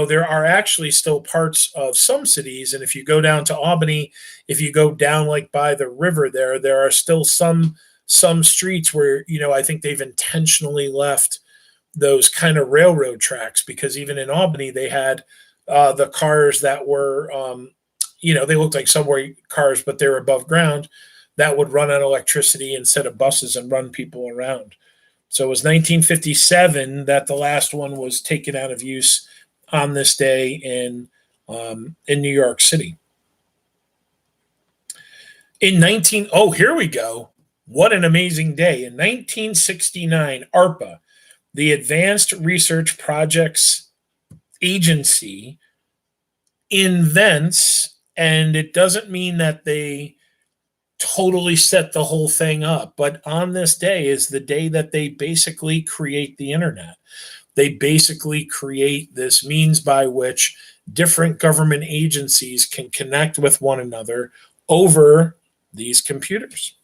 S1: there are actually still parts of some cities, and if you go down to Albany, if you go down like by the river there are still some streets where, I think they've intentionally left those kind of railroad tracks, because even in Albany, they had the cars that were, they looked like subway cars, but they were above ground that would run on electricity instead of buses and run people around. So it was 1957 that the last one was taken out of use on this day in New York City. Here we go. What an amazing day. In 1969, ARPA, the Advanced Research Projects Agency, invents, and it doesn't mean that they totally set the whole thing up, but on this day is the day that they basically create the internet. They basically create this means by which different government agencies can connect with one another over these computers.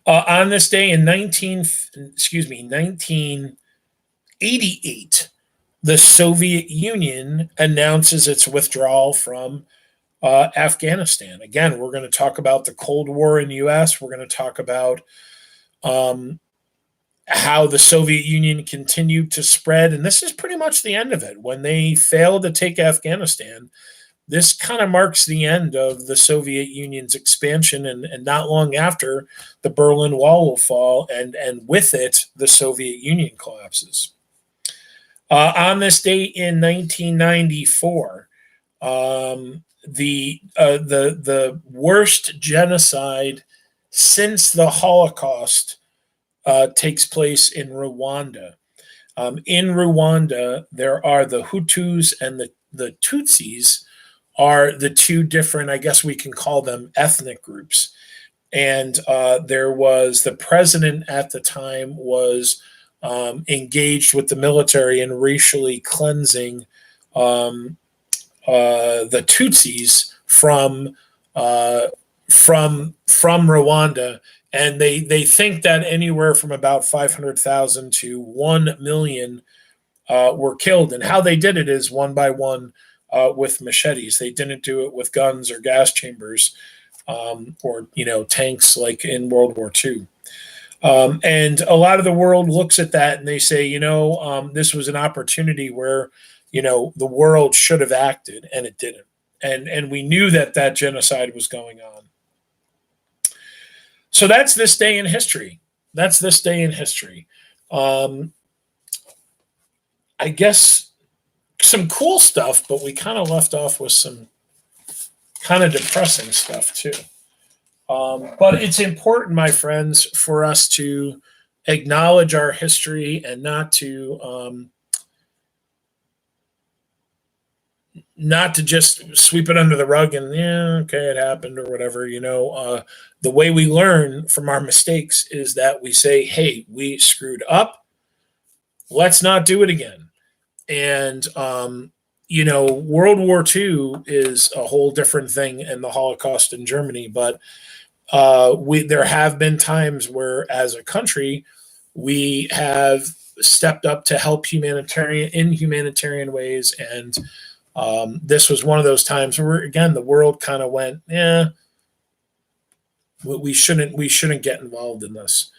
S1: On this day in 1988, the Soviet Union announces its withdrawal from Afghanistan. Again, we're going to talk about the Cold War in the U.S. We're going to talk about how the Soviet Union continued to spread. And this is pretty much the end of it. When they failed to take Afghanistan, this kind of marks the end of the Soviet Union's expansion. And not long after, the Berlin Wall will fall, and with it, the Soviet Union collapses. On this date in 1994, the worst genocide since the Holocaust takes place in Rwanda. In Rwanda, there are the Hutus and the Tutsis are the two different, I guess we can call them, ethnic groups. And there was the president at the time was engaged with the military in racially cleansing the Tutsis from Rwanda, and they think that anywhere from about 500,000 to 1 million were killed. And how they did it is one by one with machetes. They didn't do it with guns or gas chambers or tanks like in World War II. And a lot of the world looks at that and they say, this was an opportunity where the world should have acted, and it didn't. And we knew that genocide was going on. So that's this day in history. I guess some cool stuff, but we kind of left off with some kind of depressing stuff too. But it's important, my friends, for us to acknowledge our history and not to just sweep it under the rug and okay, it happened or whatever. The way we learn from our mistakes is that we say, hey, we screwed up. Let's not do it again. And World War II is a whole different thing, and the Holocaust in Germany. But there have been times where, as a country, we have stepped up to help humanitarian ways, and this was one of those times where, again, the world kind of went, yeah, we shouldn't get involved in this.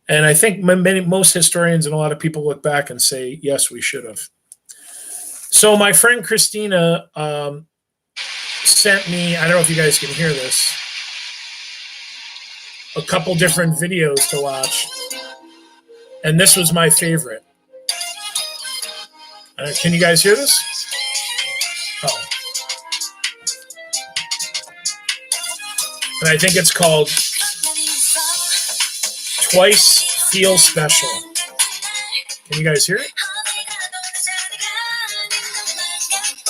S1: And I think most historians and a lot of people look back and say, yes, we should have. So my friend Christina sent me, I don't know if you guys can hear this, a couple different videos to watch. And this was my favorite. Can you guys hear this? Oh. And I think it's called Twice Feel Special. Can you guys hear it?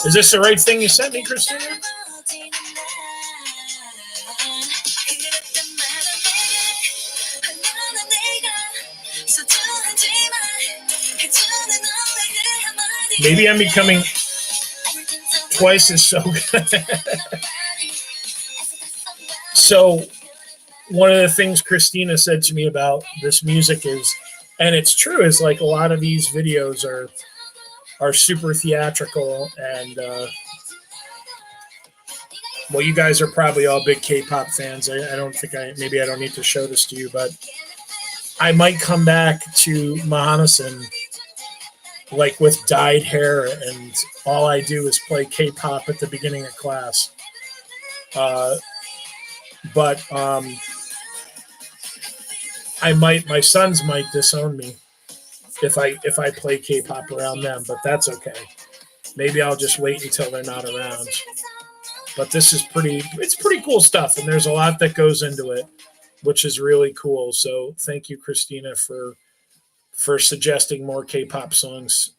S1: Is this the right thing you sent me, Christina? Maybe I'm becoming twice as so good. So one of the things Christina said to me about this music is, and it's true, is like a lot of these videos are super theatrical, and well, you guys are probably all big K-pop fans. I don't think maybe I don't need to show this to you, but I might come back to Mahanasan like with dyed hair, and all I do is play K-pop at the beginning of class. But my sons might disown me if I play K-pop around them, but that's okay. Maybe I'll just wait until they're not around. But this is it's pretty cool stuff, and there's a lot that goes into it, which is really cool. So thank you, Christina, for suggesting more K-pop songs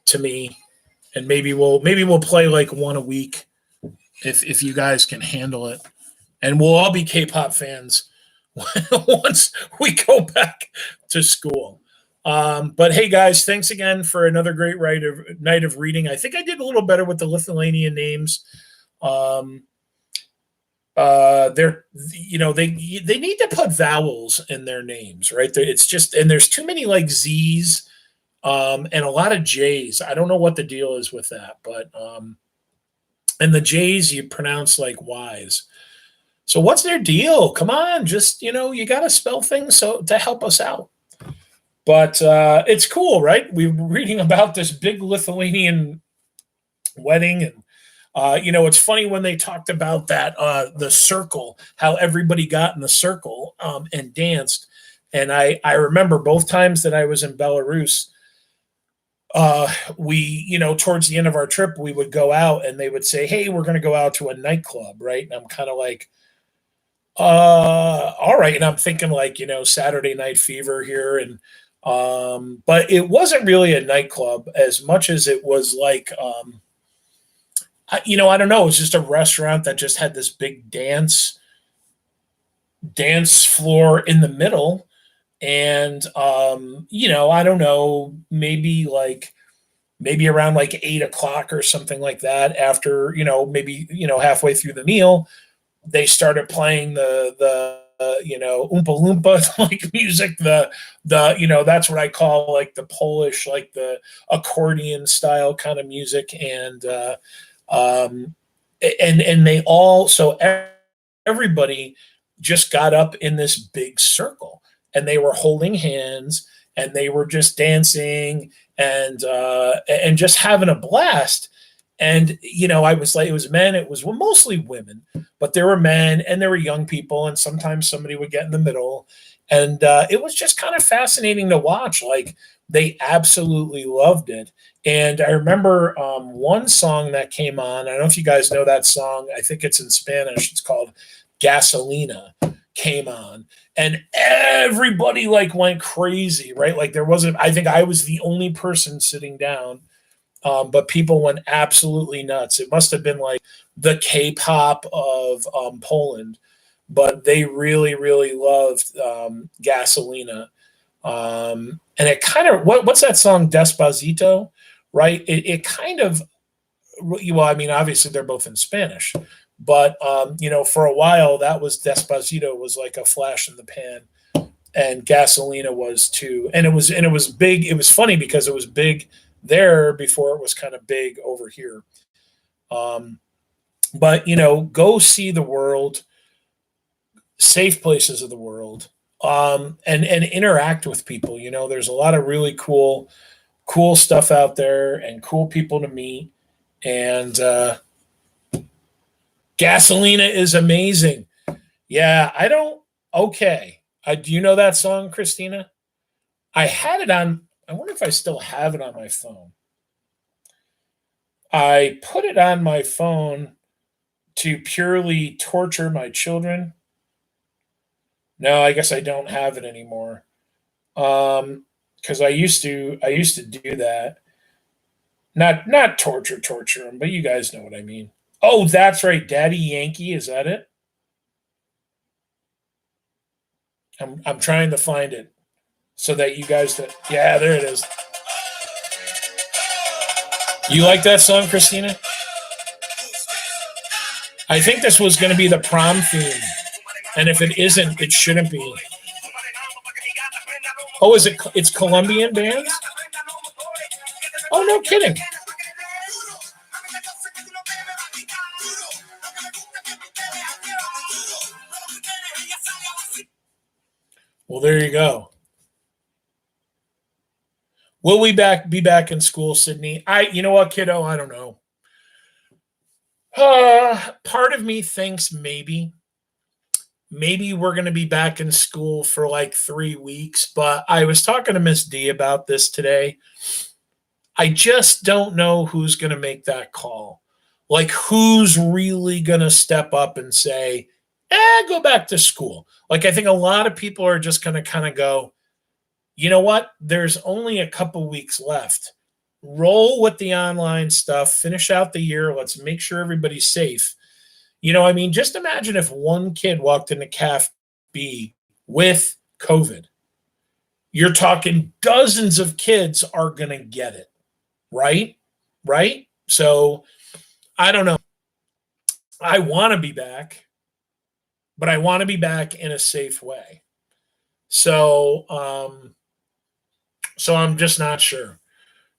S1: to me, and maybe we'll play like one a week if you guys can handle it, and we'll all be K-pop fans once we go back to school. But hey, guys, thanks again for another great night of reading. I think I did a little better with the Lithuanian names. They're they need to put vowels in their names, right? It's just, and there's too many like Z's and a lot of J's. I don't know what the deal is with that, but and the J's you pronounce like Y's. So what's their deal? Come on, just you got to spell things so to help us out. But it's cool, right? We were reading about this big Lithuanian wedding, and it's funny when they talked about that the circle, how everybody got in the circle and danced. And I remember both times that I was in Belarus, we towards the end of our trip we would go out, and they would say, "Hey, we're going to go out to a nightclub," right? And I'm kind of like, all right. And I'm thinking like Saturday Night Fever here, and but it wasn't really a nightclub as much as it was like I don't know. It was just a restaurant that just had this big dance floor in the middle. And, I don't know, maybe around like 8 o'clock or something like that, after, maybe, halfway through the meal, they started playing the Oompa Loompa like music, the that's what I call like the Polish, like the accordion style kind of music. And they all, so everybody just got up in this big circle, and they were holding hands, and they were just dancing and just having a blast. And I was like, it was men, it was mostly women, but there were men and there were young people, and sometimes somebody would get in the middle, and it was just kind of fascinating to watch. Like, they absolutely loved it. And I remember one song that came on. I don't know if you guys know that song. I think it's in Spanish. It's called Gasolina. Came on, and everybody like went crazy, right? Like, there wasn't, I think I was the only person sitting down, but people went absolutely nuts. It must have been like the K-pop of Poland, but they really, really loved Gasolina. And it kind of what's that song Despacito, right? It kind of, well, I mean, obviously they're both in Spanish, but for a while that was Despacito was like a flash in the pan, and Gasolina was too, and it was big. It was funny because it was big there before it was kind of big over here. Um, but go see the world, safe places of the world, and interact with people. There's a lot of really cool stuff out there and cool people to meet. And Gasolina is amazing. Yeah, I don't. Okay, do you know that song, Christina? I had it on. I wonder if I still have it on my phone. I put it on my phone to purely torture my children. No, I guess I don't have it anymore. Because I used to do that. Not torture them, but you guys know what I mean. Oh, that's right, Daddy Yankee. Is that it? I'm trying to find it so that you guys. Yeah, there it is. You like that song, Christina? I think this was going to be the prom theme, and if it isn't, it shouldn't be. Oh, is it? It's Colombian bands? Oh, no kidding. Well, there you go. Will we be back in school, Sydney? You know what, kiddo? I don't know. Part of me thinks maybe we're going to be back in school for like 3 weeks. But I was talking to Miss D about this today. I just don't know who's going to make that call. Like, who's really going to step up and say, go back to school? Like, I think a lot of people are just going to kind of go, you know what? There's only a couple weeks left. Roll with the online stuff, finish out the year. Let's make sure everybody's safe. I mean, just imagine if one kid walked into CAF B with COVID. You're talking dozens of kids are going to get it, right? Right? So I don't know. I want to be back, but I want to be back in a safe way. So I'm just not sure.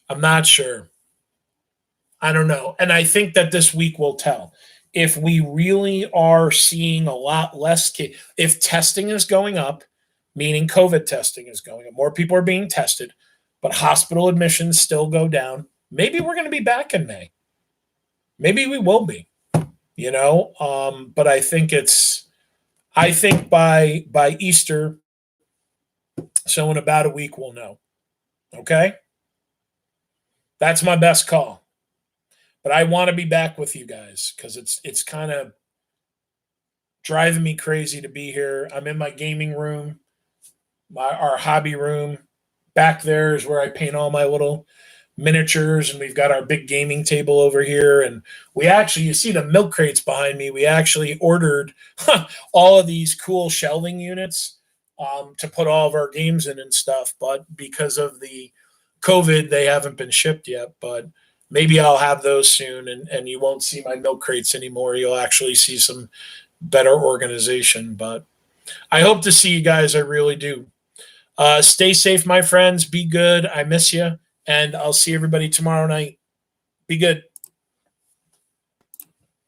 S1: I'm not sure. I don't know. And I think that this week will tell. If we really are seeing a lot less kids, if testing is going up, meaning COVID testing is going up, more people are being tested, but hospital admissions still go down, maybe we're going to be back in May. Maybe we will be, but I think by Easter, so in about a week, we'll know. Okay? That's my best call. But I want to be back with you guys because it's kind of driving me crazy to be here. I'm in my gaming room, our hobby room. Back there is where I paint all my little miniatures, and we've got our big gaming table over here. And you see the milk crates behind me. We actually ordered all of these cool shelving units to put all of our games in and stuff. But because of the COVID, they haven't been shipped yet. But maybe I'll have those soon, and you won't see my milk crates anymore. You'll actually see some better organization. But I hope to see you guys. I really do. Stay safe, my friends. Be good. I miss you. And I'll see everybody tomorrow night. Be good.